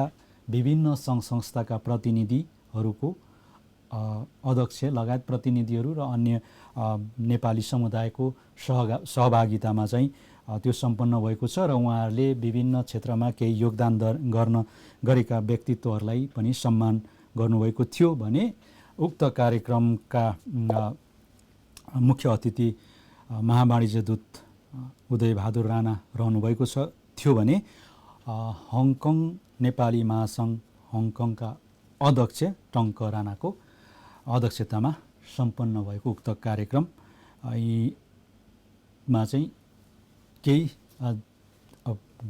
विभिन्न सङ्घ संस्थाका प्रतिनिधिहरूको अध्यक्ष लगायत प्रतिनिधिहरू र अन्य नेपाली समुदायको सहभागितामा चाहिँ त्यो सम्पन्न भएको छ। र उहाँहरूले विभिन्न क्षेत्रमा केही योगदान गरेका व्यक्तित्वहरूलाई पनि सम्मान गर्नुभएको थियो भने उक्त कार्यक्रमका मुख्य अतिथि महावाणिज्य दूत उदय बहादुर राणा रहनुभएको थियो भने हङकङ नेपाली महासङ्घ हङकङका अध्यक्ष टङ्क राणाको अध्यक्षतामा सम्पन्न भएको उक्त कार्यक्रममा चाहिँ केही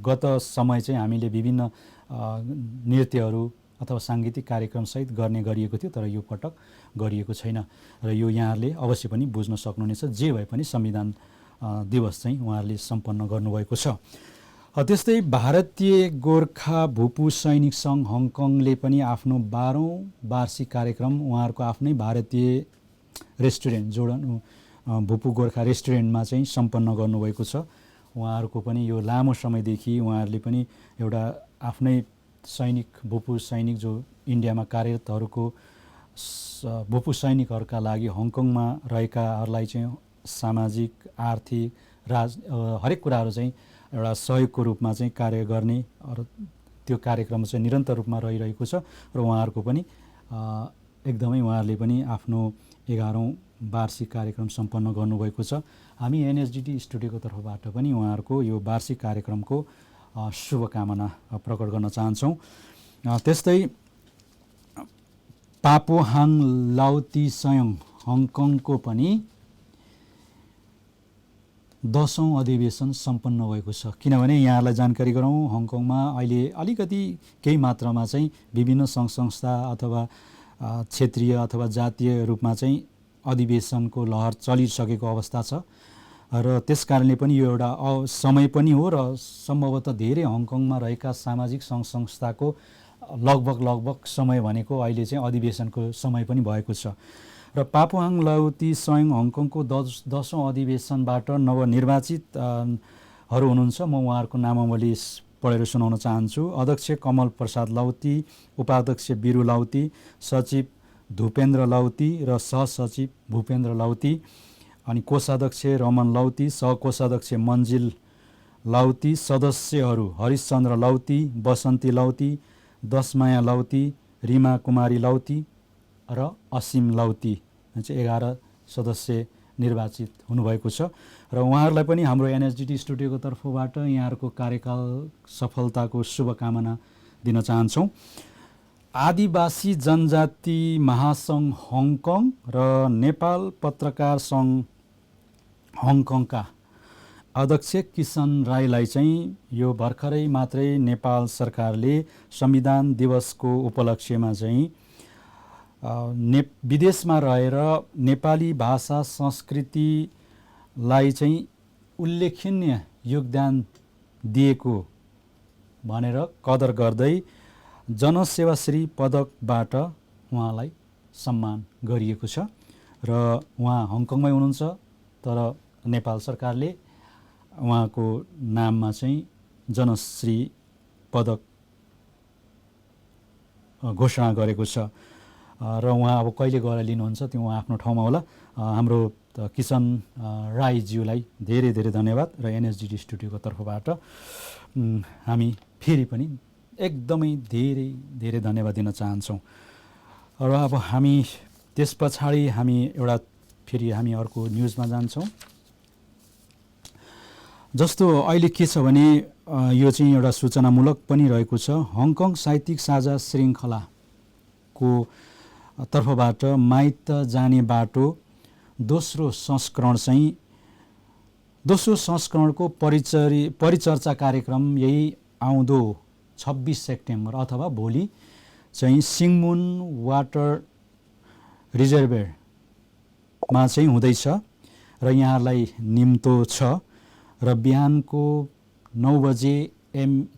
गत समय चाहिँ हामीले विभिन्न नृत्यहरू अथवा साङ्गीतिक कार्यक्रमसहित गर्ने गरिएको थियो, तर यो पटक गरिएको छैन। र यो यहाँहरूले अवश्य पनि बुझ्न सक्नुहुनेछ। जे भए पनि संविधान दिवस चाहिँ उहाँहरूले सम्पन्न गर्नुभएको छ। त्यस्तै भारतीय गोर्खा भूपू सैनिक सङ्घ हङकङले पनि आफ्नो 12औं वार्षिक कार्यक्रम उहाँहरूको आफ्नै भारतीय रेस्टुरेन्ट भुपु गोर्खा रेस्टुरेन्टमा चाहिँ सम्पन्न गर्नुभएको छ। उहाँहरूको पनि यो लामो समयदेखि उहाँहरूले पनि एउटा आफ्नै सैनिक भुपु सैनिक जो इन्डियामा कार्यरतहरूको भुपु सैनिकहरूका लागि हङकङमा रहेकाहरूलाई चाहिँ सामाजिक आर्थिक हरेक कुराहरू चाहिँ एउटा सहयोगको रूपमा चाहिँ कार्य गर्ने र त्यो कार्यक्रम चाहिँ निरन्तर रूपमा रहिरहेको छ र उहाँहरूको पनि एकदमै उहाँहरूले पनि आफ्नो 11औं वार्षिक कार्यक्रम सम्पन्न गर्नुभएको छ। हामी एनएसडिटी स्टुडियोको तर्फबाट पनि उहाँहरूको यो वार्षिक कार्यक्रमको शुभकामना प्रकट गर्न चाहन्छौँ। त्यस्तै पापुहाङ लाउतिसयङ हङकङको पनि 10औं अधिवेशन सम्पन्न भएको छ। किनभने यहाँलाई जानकारी गरौँ, हङकङमा अहिले अलिकति केही मात्रामा चाहिँ विभिन्न सङ्घ संस्था अथवा क्षेत्रीय अथवा जातीय रूपमा चाहिँ अधिवेशनको लहर चलिसकेको अवस्था छ र त्यस कारणले पनि यो एउटा समय पनि हो र सम्भवतः धेरै हङकङमा रहेका सामाजिक सङ्घ संस्थाको लगभग समय भनेको अहिले चाहिँ अधिवेशनको समय पनि भएको छ र पापुहाङ लाउतिसयङ हङकङको 10औं अधिवेशनबाट नवनिर्वाचितहरू हुनुहुन्छ। म उहाँहरूको नामावली पढेर सुनाउन चाहन्छु। अध्यक्ष कमल प्रसाद लाउती, उपाध्यक्ष बिरु लाउती, सचिव धुपेन्द्र लाउती र सहसचिव भूपेन्द्र लाउती, अनि कोषाध्यक्ष रमन लाउती, सहकोषाध्यक्ष मन्जिल लाउती, सदस्यहरू हरिशचन्द्र लाउती, बसन्ती लाउती, दशमाया लाउती, रिमा कुमारी लाउती र असीम लाउती चाहिँ 11 सदस्य निर्वाचित हुनुभएको छ र उहाँहरूलाई पनि हाम्रो एनएसडिटी स्टुडियोको तर्फबाट यहाँहरूको कार्यकाल सफलताको शुभकामना दिन चाहन्छौँ। आदिवासी जनजाति महासङ्घ हङकङ र नेपाल पत्रकार सङ्घ हङकङका अध्यक्ष किसन राईलाई चाहिँ यो भर्खरै मात्रै नेपाल सरकारले संविधान दिवसको उपलक्ष्यमा चाहिँ विदेशमा रहेर नेपाली भाषा संस्कृतिलाई चाहिँ उल्लेखनीय योगदान दिएको भनेर कदर गर्दै जनसेवाश्री पदकबाट उहाँलाई सम्मान गरिएको छ र उहाँ हङकङमै हुनुहुन्छ, तर नेपाल सरकारले उहाँको नाममा चाहिँ जनश्री पदक घोषणा गरेको छ र उहाँ अब कहिले गएर लिनुहुन्छ त्यो उहाँ आफ्नो ठाउँमा होला। हाम्रो किसन राईज्यूलाई धेरै धेरै धन्यवाद र एनएसडिटी स्टुडियोको तर्फबाट हामी फेरि पनि एकदमै धेरै धेरै धन्यवाद दिन चाहन्छौँ। र अब हामी त्यस पछाडि हामी हामी अर्को न्युजमा जान्छौँ। जस्तो अहिले के छ भने यो चाहिँ एउटा सूचनामूलक पनि रहेको छ। हङकङ साहित्यिक साझा श्रृङ्खलाको तर्फबाट माइत जाने बाटो दोस्रो संस्करणको परिचर्चा कार्यक्रम यही आउँदो 26 सेप्टेम्बर अथवा भोलि चाहिँ सिङमुन वाटर रिजर्भरमा चाहिँ हुँदैछ र यहाँलाई निम्तो छ र बिहानको 9 बजे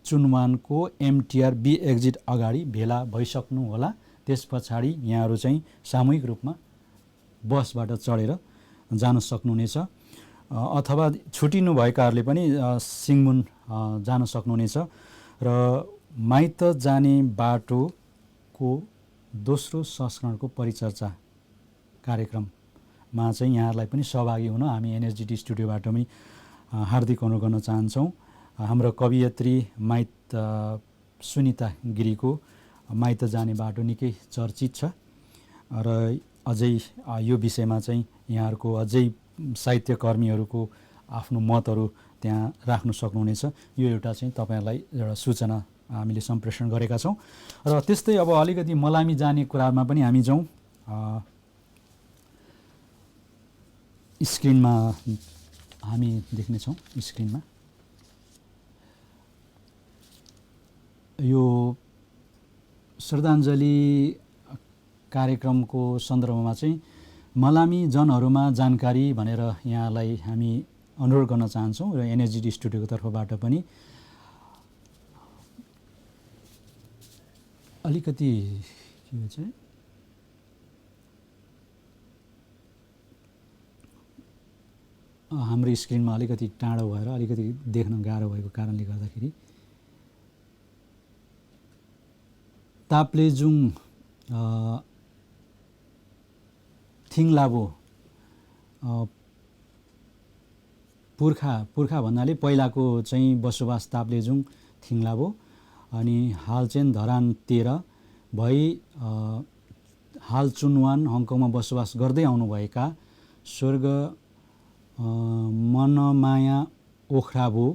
चुनवानको एमटिआर बी एक्जिट अगाडि भेला भइसक्नु होला। त्यस पछाडि यहाँहरू चाहिँ सामूहिक रूपमा बसबाट चढेर जान सक्नुहुनेछ अथवा छुटिनु भएकाहरूले पनि सिङमुन जान सक्नुहुनेछ र माइत जाने बाटोको दोस्रो संस्करणको परिचर्चा कार्यक्रममा चाहिँ यहाँहरूलाई पनि सहभागी हुन हामी एनएसडिटी स्टुडियोबाट पनि हार्दिक अनुरोध गर्न चाहन्छौँ। हाम्रो कवयित्री माइत सुनिता गिरीको माइत जाने बाटो निकै चर्चित छ र अझै यो विषयमा चाहिँ यहाँहरूको अझै साहित्यकर्मीहरूको आफ्नो मतहरू त्यहाँ राख्न सक्नुहुनेछ। यो एउटा चाहिँ तपाईँहरूलाई एउटा सूचना हामीले सम्प्रेषण गरेका छौँ। र त्यस्तै अब अलिकति मलामी जाने कुरामा पनि हामी जाउँ। स्क्रिनमा हामी देख्नेछौँ, स्क्रिनमा यो श्रद्धाञ्जली कार्यक्रमको सन्दर्भमा चाहिँ मलामी जनहरूमा जानकारी भनेर यहाँलाई हामी अनुरोध गर्न चाहन्छौँ र एनएसडिटी स्टुडियोको तर्फबाट पनि अलिकति के भन्छ हाम्रो स्क्रिनमा अलिकति टाढो भएर अलिकति देख्न गाह्रो भएको कारणले गर्दाखेरि ताप्लेजुङ थिङलाबो पुर्खा भन्नाले पहिलाको चाहिँ बसोबास ताप्लेजुङ थिङलाबो अनि हाल चाहिँ धरान 13 भई हाल चुनवान हङकङमा बसोबास गर्दै आउनुभएका स्वर्ग मनमाया ओख्राबो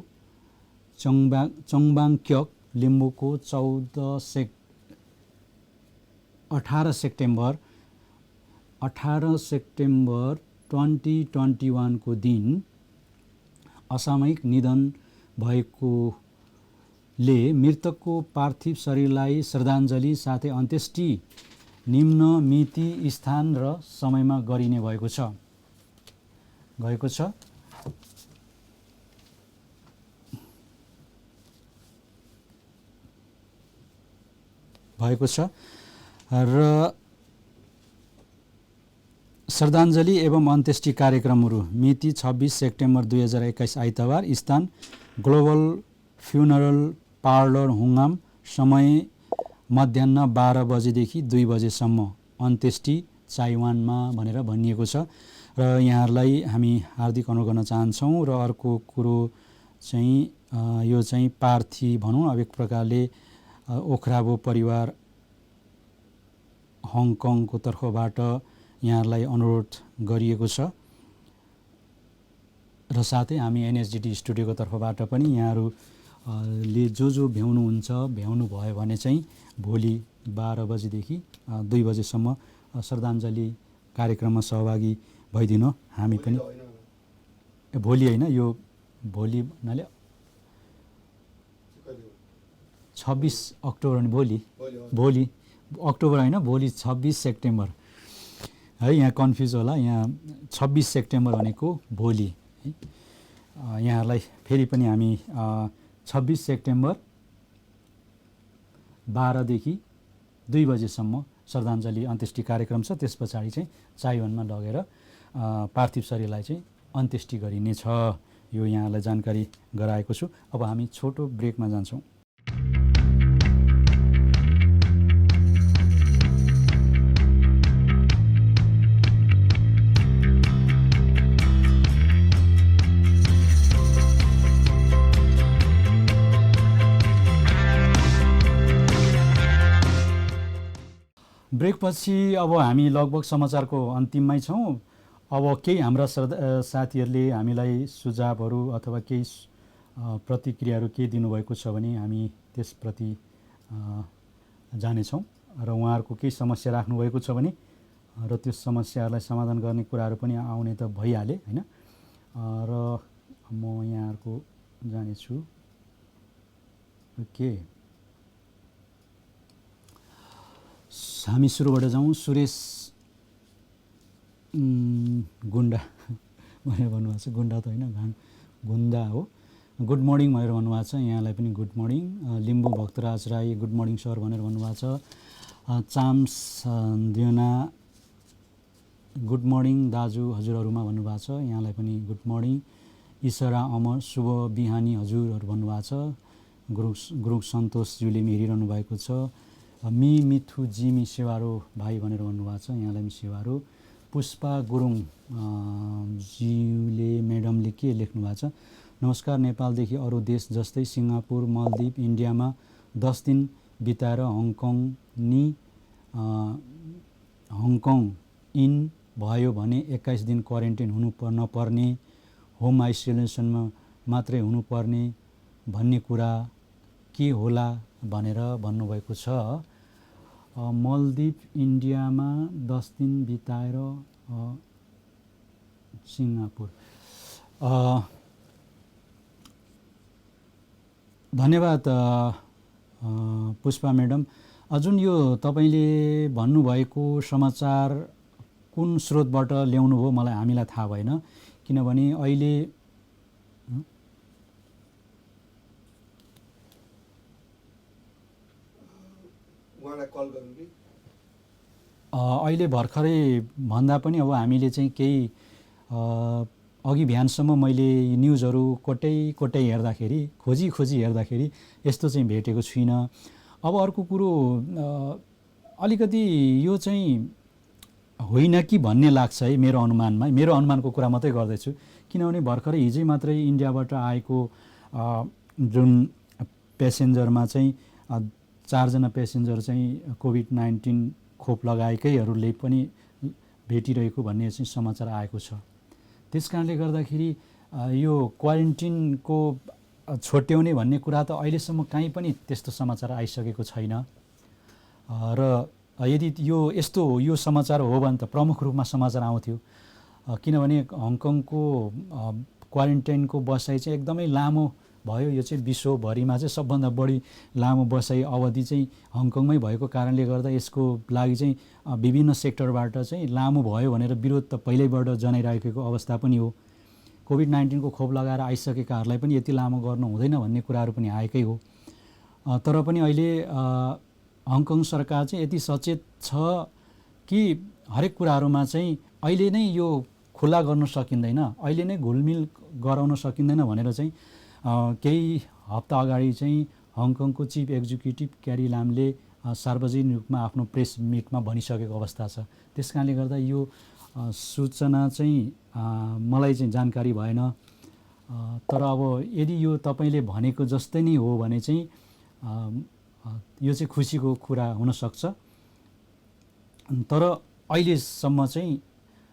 चङबाङक्यक लिम्बूको 18 सेप्टेम्बर 2021 को दिन असामयिक निधन भएकोले मृतकको पार्थिव शरीरलाई श्रद्धाञ्जली साथै अन्त्येष्टि निम्न मिति स्थान र समयमा गरिने भएको छ र श्रद्धाञ्जली एवं अन्त्येष्टि कार्यक्रमहरू मिति 26 सेप्टेम्बर 2021 आइतबार, स्थान ग्लोबल फ्युनरल पार्लर हुङाम, समय मध्याह्न 12 बजेदेखि 2 बजेसम्म, अन्त्येष्टि चाइवानमा भनेर भनिएको छ र यहाँहरूलाई हामी हार्दिक अनुरोध गर्न चाहन्छौँ। र अर्को कुरो चाहिँ यो चाहिँ पार्थी भनौँ अब एक प्रकारले ओख्राबो परिवार हङकङको तर्फबाट यहाँहरूलाई अनुरोध गरिएको छ र साथै हामी एनएसडिटी स्टुडियोको तर्फबाट पनि यहाँहरूले जो भ्याउनुहुन्छ भ्याउनु भयो भने चाहिँ भोलि 12 बजेदेखि 2 बजेसम्म श्रद्धाञ्जली कार्यक्रममा सहभागी भइदिनु। हामी पनि भोलि होइन, यो भोलि भन्नाले 26 अक्टोबर अनि भोलि अक्टोबर होइन, भोलि 26 सेप्टेम्बर है, यहाँ कन्फ्युज होला, यहाँ 26 सेप्टेम्बर भनेको भोलि है। यहाँहरूलाई फेरि पनि हामी 26 सेप्टेम्बर 12 देखि 2 बजेसम्म श्रद्धाञ्जली अन्त्येष्टि कार्यक्रम छ। त्यस पछाडि चाहिँ चाइवानमा लगेर पार्थिव शरीरलाई चाहिँ अन्त्येष्टि गरिनेछ। यो यहाँलाई जानकारी गराएको छु। अब हामी छोटो ब्रेकमा जान्छौँ। ब्रेकपछि अब हामी लगभग समाचारको अन्तिममै छौँ। अब केही हाम्रा साथीहरूले हामीलाई सुझावहरू अथवा केही प्रतिक्रियाहरू के दिनुभएको छ भने हामी त्यसप्रति जानेछौँ र उहाँहरूको केही समस्या राख्नुभएको छ भने र त्यो समस्याहरूलाई समाधान गर्ने कुराहरू पनि आउने त भइहाले होइन। र म यहाँहरूको जानेछु। ओके, हामी सुरुबाट जाउँ। सुरेश गुन्डा भनेर भन्नुभएको छ। गुन्डा त होइन, गुन्डा हो। गुड मर्निङ भनेर भन्नुभएको छ। यहाँलाई पनि good morning. Limbu Bhaktaraj Rai good morning sir भनेर भन्नुभएको छ। चाम्स दियोना गुड मर्निङ दाजु हजुरहरूमा भन्नुभएको छ। यहाँलाई पनि गुड मर्निङ। ईशरा अमर शुभ बिहानी हजुरहरू भन्नुभएको छ। गुरुङ सन्तोषज्यूले हेरिरहनु भएको छ। मिथु जिमी सेवारो भाइ भनेर भन्नुभएको छ। यहाँलाई पनि सेवारो। पुष्पा गुरुङ ज्यूले म्याडमले के लेख्नु भएको छ? नमस्कार, नेपालदेखि अरू देश जस्तै सिङ्गापुर, मालदिभ, इन्डियामा 10 दिन बिताएर हङकङ इन भयो भने 21 दिन क्वारेन्टाइन हुनु नपर्ने, होम आइसोलेसनमा मात्रै हुनुपर्ने भन्ने कुरा के होला भनेर भन्नुभएको छ। मालदिभ, इन्डियामा 10 दिन बिताएर सिङ्गापुर। धन्यवाद पुष्पा म्याडम। जुन यो तपाईँले भन्नुभएको समाचार कुन स्रोतबाट ल्याउनु भयो हामीलाई थाहा भएन, किनभने अहिले अहिले भर्खरै भन्दा पनि अब हामीले चाहिँ केही अघि बिहानसम्म मैले न्युजहरू कोटै हेर्दाखेरि खोजी हेर्दाखेरि यस्तो चाहिँ भेटेको छुइनँ। अब अर्को कुरो अलिकति यो चाहिँ होइन कि भन्ने लाग्छ है मेरो अनुमानमा, मेरो अनुमानको कुरा मात्रै गर्दैछु। किनभने भर्खरै हिजै मात्रै इन्डियाबाट आएको जुन पेसेन्जरमा चाहिँ 4 जना पेसेन्जर चाहिँ कोभिड-19 खोप लगाएकैहरूले पनि भेटिरहेको भन्ने चाहिँ समाचार आएको छ। त्यस कारणले गर्दाखेरि यो क्वारेन्टिनको छोट्याउने भन्ने कुरा त अहिलेसम्म कहीँ पनि त्यस्तो समाचार आइसकेको छैन। र यदि यो समाचार हो भने त प्रमुख रूपमा समाचार आउँथ्यो। किनभने हङकङको क्वारेन्टाइनको बसाइ चाहिँ एकदमै लामो भयो। यो चाहिँ विश्वभरिमा चाहिँ सबभन्दा बढी लामो बसाइ अवधि चाहिँ हङकङमै भएको कारणले गर्दा यसको लागि चाहिँ विभिन्न सेक्टरबाट चाहिँ लामो भयो भनेर विरोध त पहिल्यैबाट जनाइरहेको अवस्था पनि हो। कोभिड-19 को खोप लगाएर आइसकेकाहरूलाई पनि यति लामो गर्नु हुँदैन भन्ने कुराहरू पनि आएकै हो। तर पनि अहिले हङकङ सरकार चाहिँ यति सचेत छ कि हरेक कुराहरूमा चाहिँ अहिले नै यो खुला गर्न सकिँदैन, अहिले नै घुलमिल गराउन सकिँदैन भनेर चाहिँ केही हप्ता अगाडि चाहिँ हङकङको चिफ एक्जिक्युटिभ क्यारी लामले सार्वजनिक रूपमा आफ्नो प्रेस मिटमा भनिसकेको अवस्था छ। त्यस कारणले गर्दा यो सूचना चाहिँ मलाई चाहिँ जानकारी भएन। तर अब यदि यो तपाईँले भनेको जस्तै नै हो भने चाहिँ यो चाहिँ खुसीको कुरा हुनसक्छ। तर अहिलेसम्म चाहिँ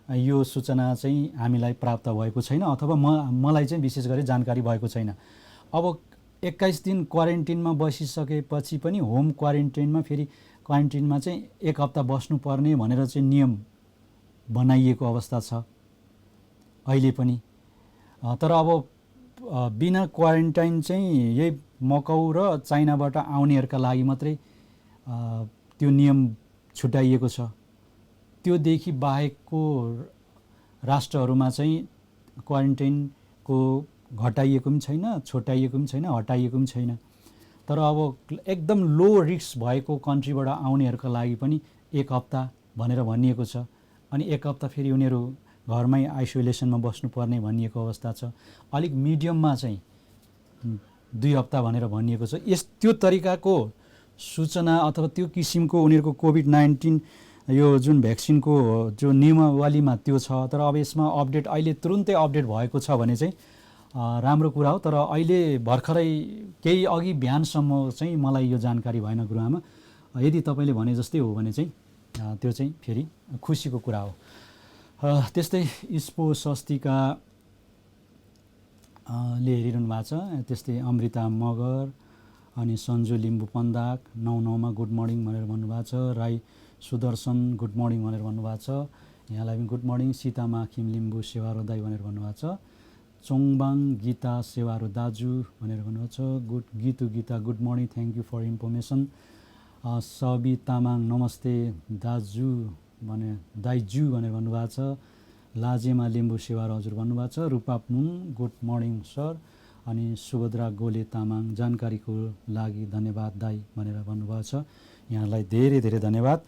यो सूचना चाहिँ हामीलाई प्राप्त भएको छैन, अथवा मलाई चाहिँ विशेष गरी जानकारी भएको छैन। अब 21 दिन क्वारेन्टिनमा बसिसकेपछि पनि होम क्वारेन्टाइनमा फेरि क्वारेन्टिनमा चाहिँ 1 हप्ता बस्नुपर्ने भनेर चाहिँ नियम बनाइएको अवस्था छ अहिले पनि। तर अब बिना क्वारेन्टाइन चाहिँ यही मकाउ र चाइनाबाट आउनेहरूका लागि मात्रै त्यो नियम छुट्याइएको छ। त्योदेखि बाहेकको राष्ट्रहरूमा चाहिँ क्वारेन्टाइनको घटाइएको पनि छैन, छोटाइएको पनि छैन, हटाइएको पनि छैन। तर अब एकदम लो रिस्क भएको कन्ट्रीबाट आउनेहरूका लागि पनि 1 हप्ता भनेर भनिएको छ। अनि 1 हप्ता फेरि उनीहरू घरमै आइसोलेसनमा बस्नुपर्ने भनिएको अवस्था छ। अलिक मिडियममा चाहिँ 2 हप्ता भनेर भनिएको छ। त्यो तरिकाको सूचना अथवा त्यो किसिमको उनीहरूको कोभिड-19 यो जुन भ्याक्सिनको जो नियमावलीमा त्यो छ। तर अब यसमा अपडेट अहिले तुरुन्तै अपडेट भएको छ भने चाहिँ राम्रो कुरा हो। तर अहिले भर्खरै केही अघि बिहानसम्म चाहिँ मलाई यो जानकारी भएन गुरुआमा। यदि तपाईँले भने जस्तै हो भने चाहिँ त्यो चाहिँ फेरि खुसीको कुरा हो। त्यस्तै इस्पो स्वस्तिका ले हेरिरहनु भएको छ। त्यस्तै अमृता मगर अनि सन्जु लिम्बू पन्दाक 99 गुड मर्निङ भनेर भन्नुभएको छ। राई सुदर्शन गुड मर्निङ भनेर भन्नुभएको छ। यहाँलाई पनि गुड मर्निङ। सीता माखिम लिम्बू सेवारो दाई भनेर भन्नुभएको छ। चोङबाङ गीता सेवारो दाजु भनेर भन्नुभएको छ। Geetu Geeta good morning, thank you for information. Sabi Tamang नमस्ते दाजु भने दाइजु भनेर भन्नुभएको छ। लाजेमा लिम्बू सेवारो हजुर भन्नुभएको छ। रूपा मुङ गुड मर्निङ सर। अनि सुभद्रा गोले तामाङ जानकारीको लागि धन्यवाद दाई भनेर भन्नुभएको छ। यहाँलाई धेरै धेरै धन्यवाद।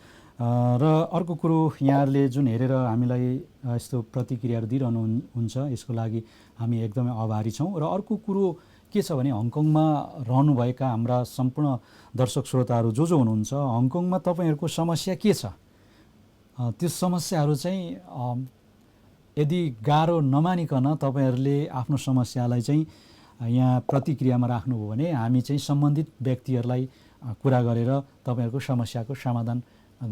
र अर्को कुरो, यहाँहरूले जुन हेरेर हामीलाई यस्तो प्रतिक्रियाहरू दिइरहनुहुन्छ यसको लागि हामी एकदमै आभारी छौँ। र अर्को कुरो के छ भने हङकङमा रहनुभएका हाम्रा सम्पूर्ण दर्शक श्रोताहरू जो हुनुहुन्छ हङकङमा तपाईँहरूको समस्या के छ, त्यो समस्याहरू चाहिँ यदि गाह्रो नमानिकन तपाईँहरूले आफ्नो समस्यालाई चाहिँ यहाँ प्रतिक्रियामा राख्नुभयो भने हामी चाहिँ सम्बन्धित व्यक्तिहरूलाई कुरा गरेर तपाईँहरूको समस्याको समाधान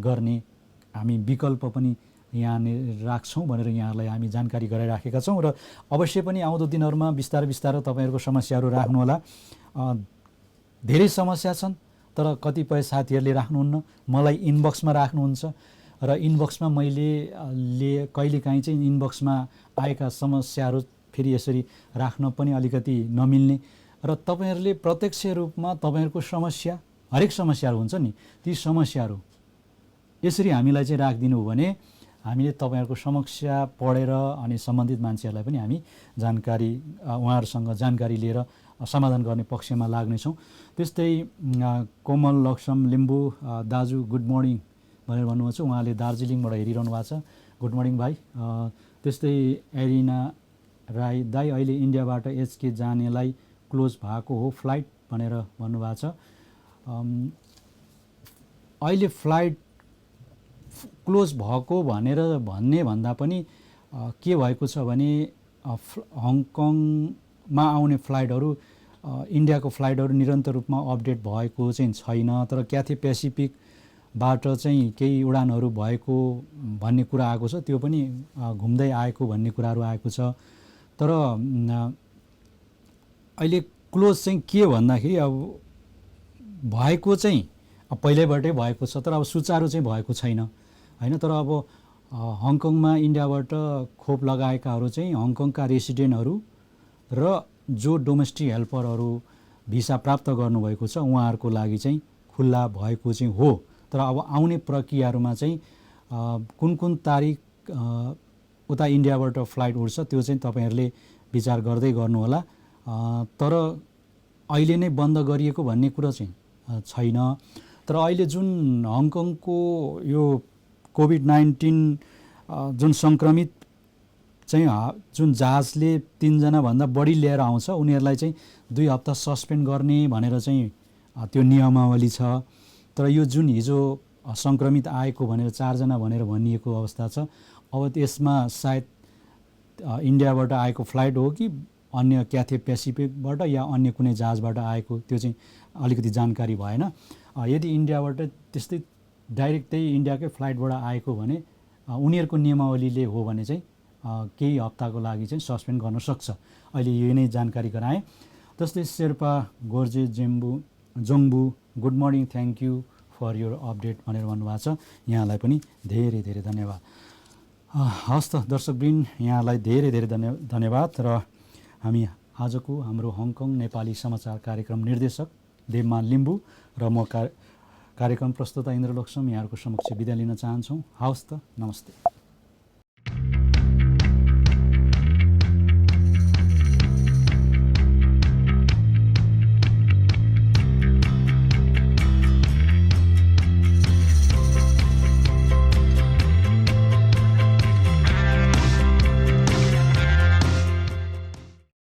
गर्ने हामी विकल्प पनि यहाँनिर राख्छौँ भनेर यहाँहरूलाई हामी जानकारी गराइराखेका छौँ। र अवश्य पनि आउँदो दिनहरूमा बिस्तारै तपाईँहरूको समस्याहरू राख्नुहोला। धेरै समस्या छन् तर कतिपय साथीहरूले राख्नुहुन्न, मलाई इनबक्समा राख्नुहुन्छ र इनबक्समा मैले कहिलेकाहीँ चाहिँ इनबक्समा आएका समस्याहरू फेरि यसरी राख्न पनि अलिकति नमिल्ने र तपाईँहरूले प्रत्यक्ष रूपमा तपाईँहरूको समस्या, हरेक समस्याहरू हुन्छ नि, ती समस्याहरू यसरी हामीलाई चाहिँ राखिदिनु हो भने हामीले तपाईँहरूको समस्या पढेर अनि सम्बन्धित मान्छेहरूलाई पनि हामी जानकारी उहाँहरूसँग जानकारी लिएर समाधान गर्ने पक्षमा लाग्नेछौँ। त्यस्तै कोमल लक्ष्म लिम्बू दाजु गुड मर्निङ भनेर भन्नुभएको छ। उहाँले दार्जिलिङबाट हेरिरहनु भएको छ। गुड मर्निङ भाइ। त्यस्तै राई दाई अहिले इन्डियाबाट एचके जानेलाई क्लोज भएको हो फ्लाइट भनेर भन्नुभएको छ। अहिले फ्लाइट क्लोज भएको भनेर भन्ने भन्दा पनि के भएको छ भने हङकङमा आउने फ्लाइटहरू इन्डियाको फ्लाइटहरू निरन्तर रूपमा अपडेट भएको चाहिँ छैन। तर क्याथे पेसिफिकबाट चाहिँ केही उडानहरू भएको भन्ने कुरा आएको छ, त्यो पनि घुम्दै आएको भन्ने कुराहरू आएको छ। तर अहिले क्लोज चाहिँ के भन्दाखेरि अब भएको चाहिँ पहिल्यैबाटै भएको छ, तर अब सुचारू चाहिँ भएको छैन होइन। तर अब हङकङमा इन्डियाबाट खोप लगाएकाहरू चाहिँ हङकङका रेसिडेन्टहरू र जो डोमेस्टिक हेल्परहरू भिसा प्राप्त गर्नुभएको छ उहाँहरूको लागि चाहिँ खुल्ला भएको चाहिँ हो। तर अब आउने प्रक्रियाहरूमा चाहिँ कुन कुन तारिक उता इन्डियाबाट फ्लाइट उड्छ त्यो चाहिँ तपाईँहरूले विचार गर्दै गर्नुहोला। तर अहिले नै बन्द गरिएको भन्ने कुरा चाहिँ छैन। तर अहिले जुन हङकङको यो कोभिड-19 जुन सङ्क्रमित चाहिँ जुन जहाजले 3 जनाभन्दा बढी लिएर आउँछ उनीहरूलाई चाहिँ 2 हप्ता सस्पेन्ड गर्ने भनेर चाहिँ त्यो नियमावली छ। तर यो जुन हिजो सङ्क्रमित आएको भनेर 4 जना भनेर भनिएको अवस्था छ, अब त्यसमा सायद इन्डियाबाट आएको फ्लाइट हो कि अन्य क्याथे पेसिफिकबाट या अन्य कुनै जहाजबाट आएको त्यो चाहिँ अलिकति जानकारी भएन। यदि इन्डियाबाट त्यस्तै डाइरेक्टै इन्डियाकै फ्लाइटबाट आएको भने उनीहरूको नियमावलीले हो भने चाहिँ केही हप्ताको लागि चाहिँ सस्पेन्ड गर्न सक्छ। अहिले यही नै जानकारी गराएँ। जस्तै Sherpa Gorje Jongbu good morning, thank you for your update भनेर भन्नुभएको छ। यहाँलाई पनि धेरै धेरै धन्यवाद। हस् त दर्शकवृन्द, यहाँलाई धेरै धेरै धन्यवाद। र हामी आजको हाम्रो हङकङ नेपाली समाचार कार्यक्रम निर्देशक देवमान लिम्बू र म कार्यक्रम प्रस्तुता इन्द्र लक्ष्म यहाँहरूको समक्ष बिदा लिन चाहन्छौँ। हवस् त, नमस्ते।